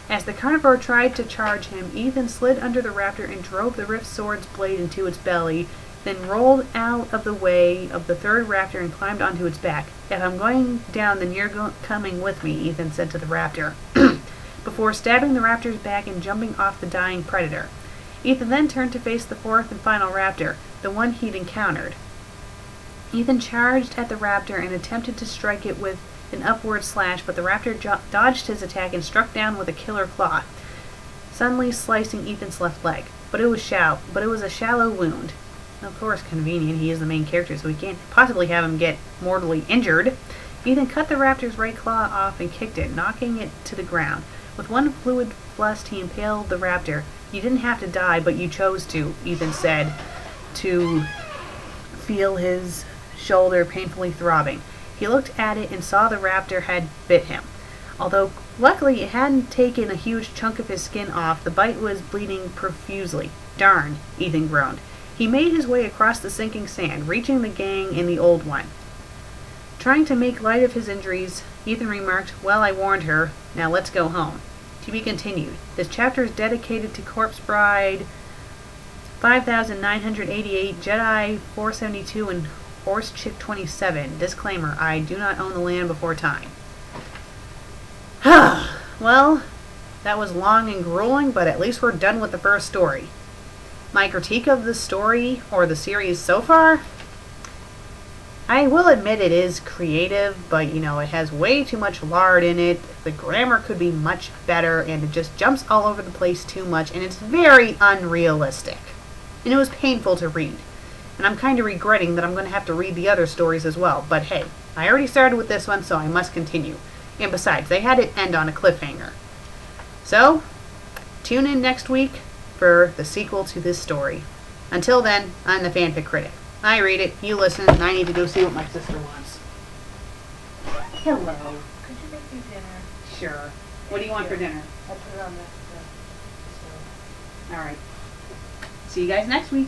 Speaker 1: As the carnivore tried to charge him, Ethan slid under the raptor and drove the rift sword's blade into its belly, then rolled out of the way of the third raptor and climbed onto its back. If I'm going down, then you're coming with me, Ethan said to the raptor, before stabbing the raptor's back and jumping off the dying predator. Ethan then turned to face the fourth and final raptor, the one he'd encountered. Ethan charged at the raptor and attempted to strike it with an upward slash, but the raptor dodged his attack and struck down with a killer claw, suddenly slicing Ethan's left leg. But it was a shallow wound. Of course, convenient. He is the main character, so we can't possibly have him get mortally injured. Ethan cut the raptor's right claw off and kicked it, knocking it to the ground. With one fluid thrust, he impaled the raptor. You didn't have to die, but you chose to, Ethan said, to feel his shoulder painfully throbbing. He looked at it and saw the raptor had bit him. Although luckily it hadn't taken a huge chunk of his skin off, the bite was bleeding profusely. Darn, Ethan groaned. He made his way across the sinking sand, reaching the gang and the Old One. Trying to make light of his injuries, Ethan remarked, Well, I warned her. Now let's go home. To be continued. This chapter is dedicated to Corpse Bride 5988, Jedi 472, and Horse Chick 27. Disclaimer, I do not own the land before time. Well, that was long and grueling, but at least we're done with the first story. My critique of the story, or the series so far, I will admit it is creative, but it has way too much lard in it. The grammar could be much better, and it just jumps all over the place too much, and it's very unrealistic. And it was painful to read. And I'm kind of regretting that I'm going to have to read the other stories as well. But hey, I already started with this one, so I must continue. And besides, they had it end on a cliffhanger. So, tune in next week for the sequel to this story. Until then, I'm the FanFic Critic. I read it, you listen, and I need to go see what my sister wants. Hello.
Speaker 2: Could you make me dinner?
Speaker 1: Sure. What do you want for dinner?
Speaker 2: I'll put it on the stove.
Speaker 1: Alright. See you guys next week.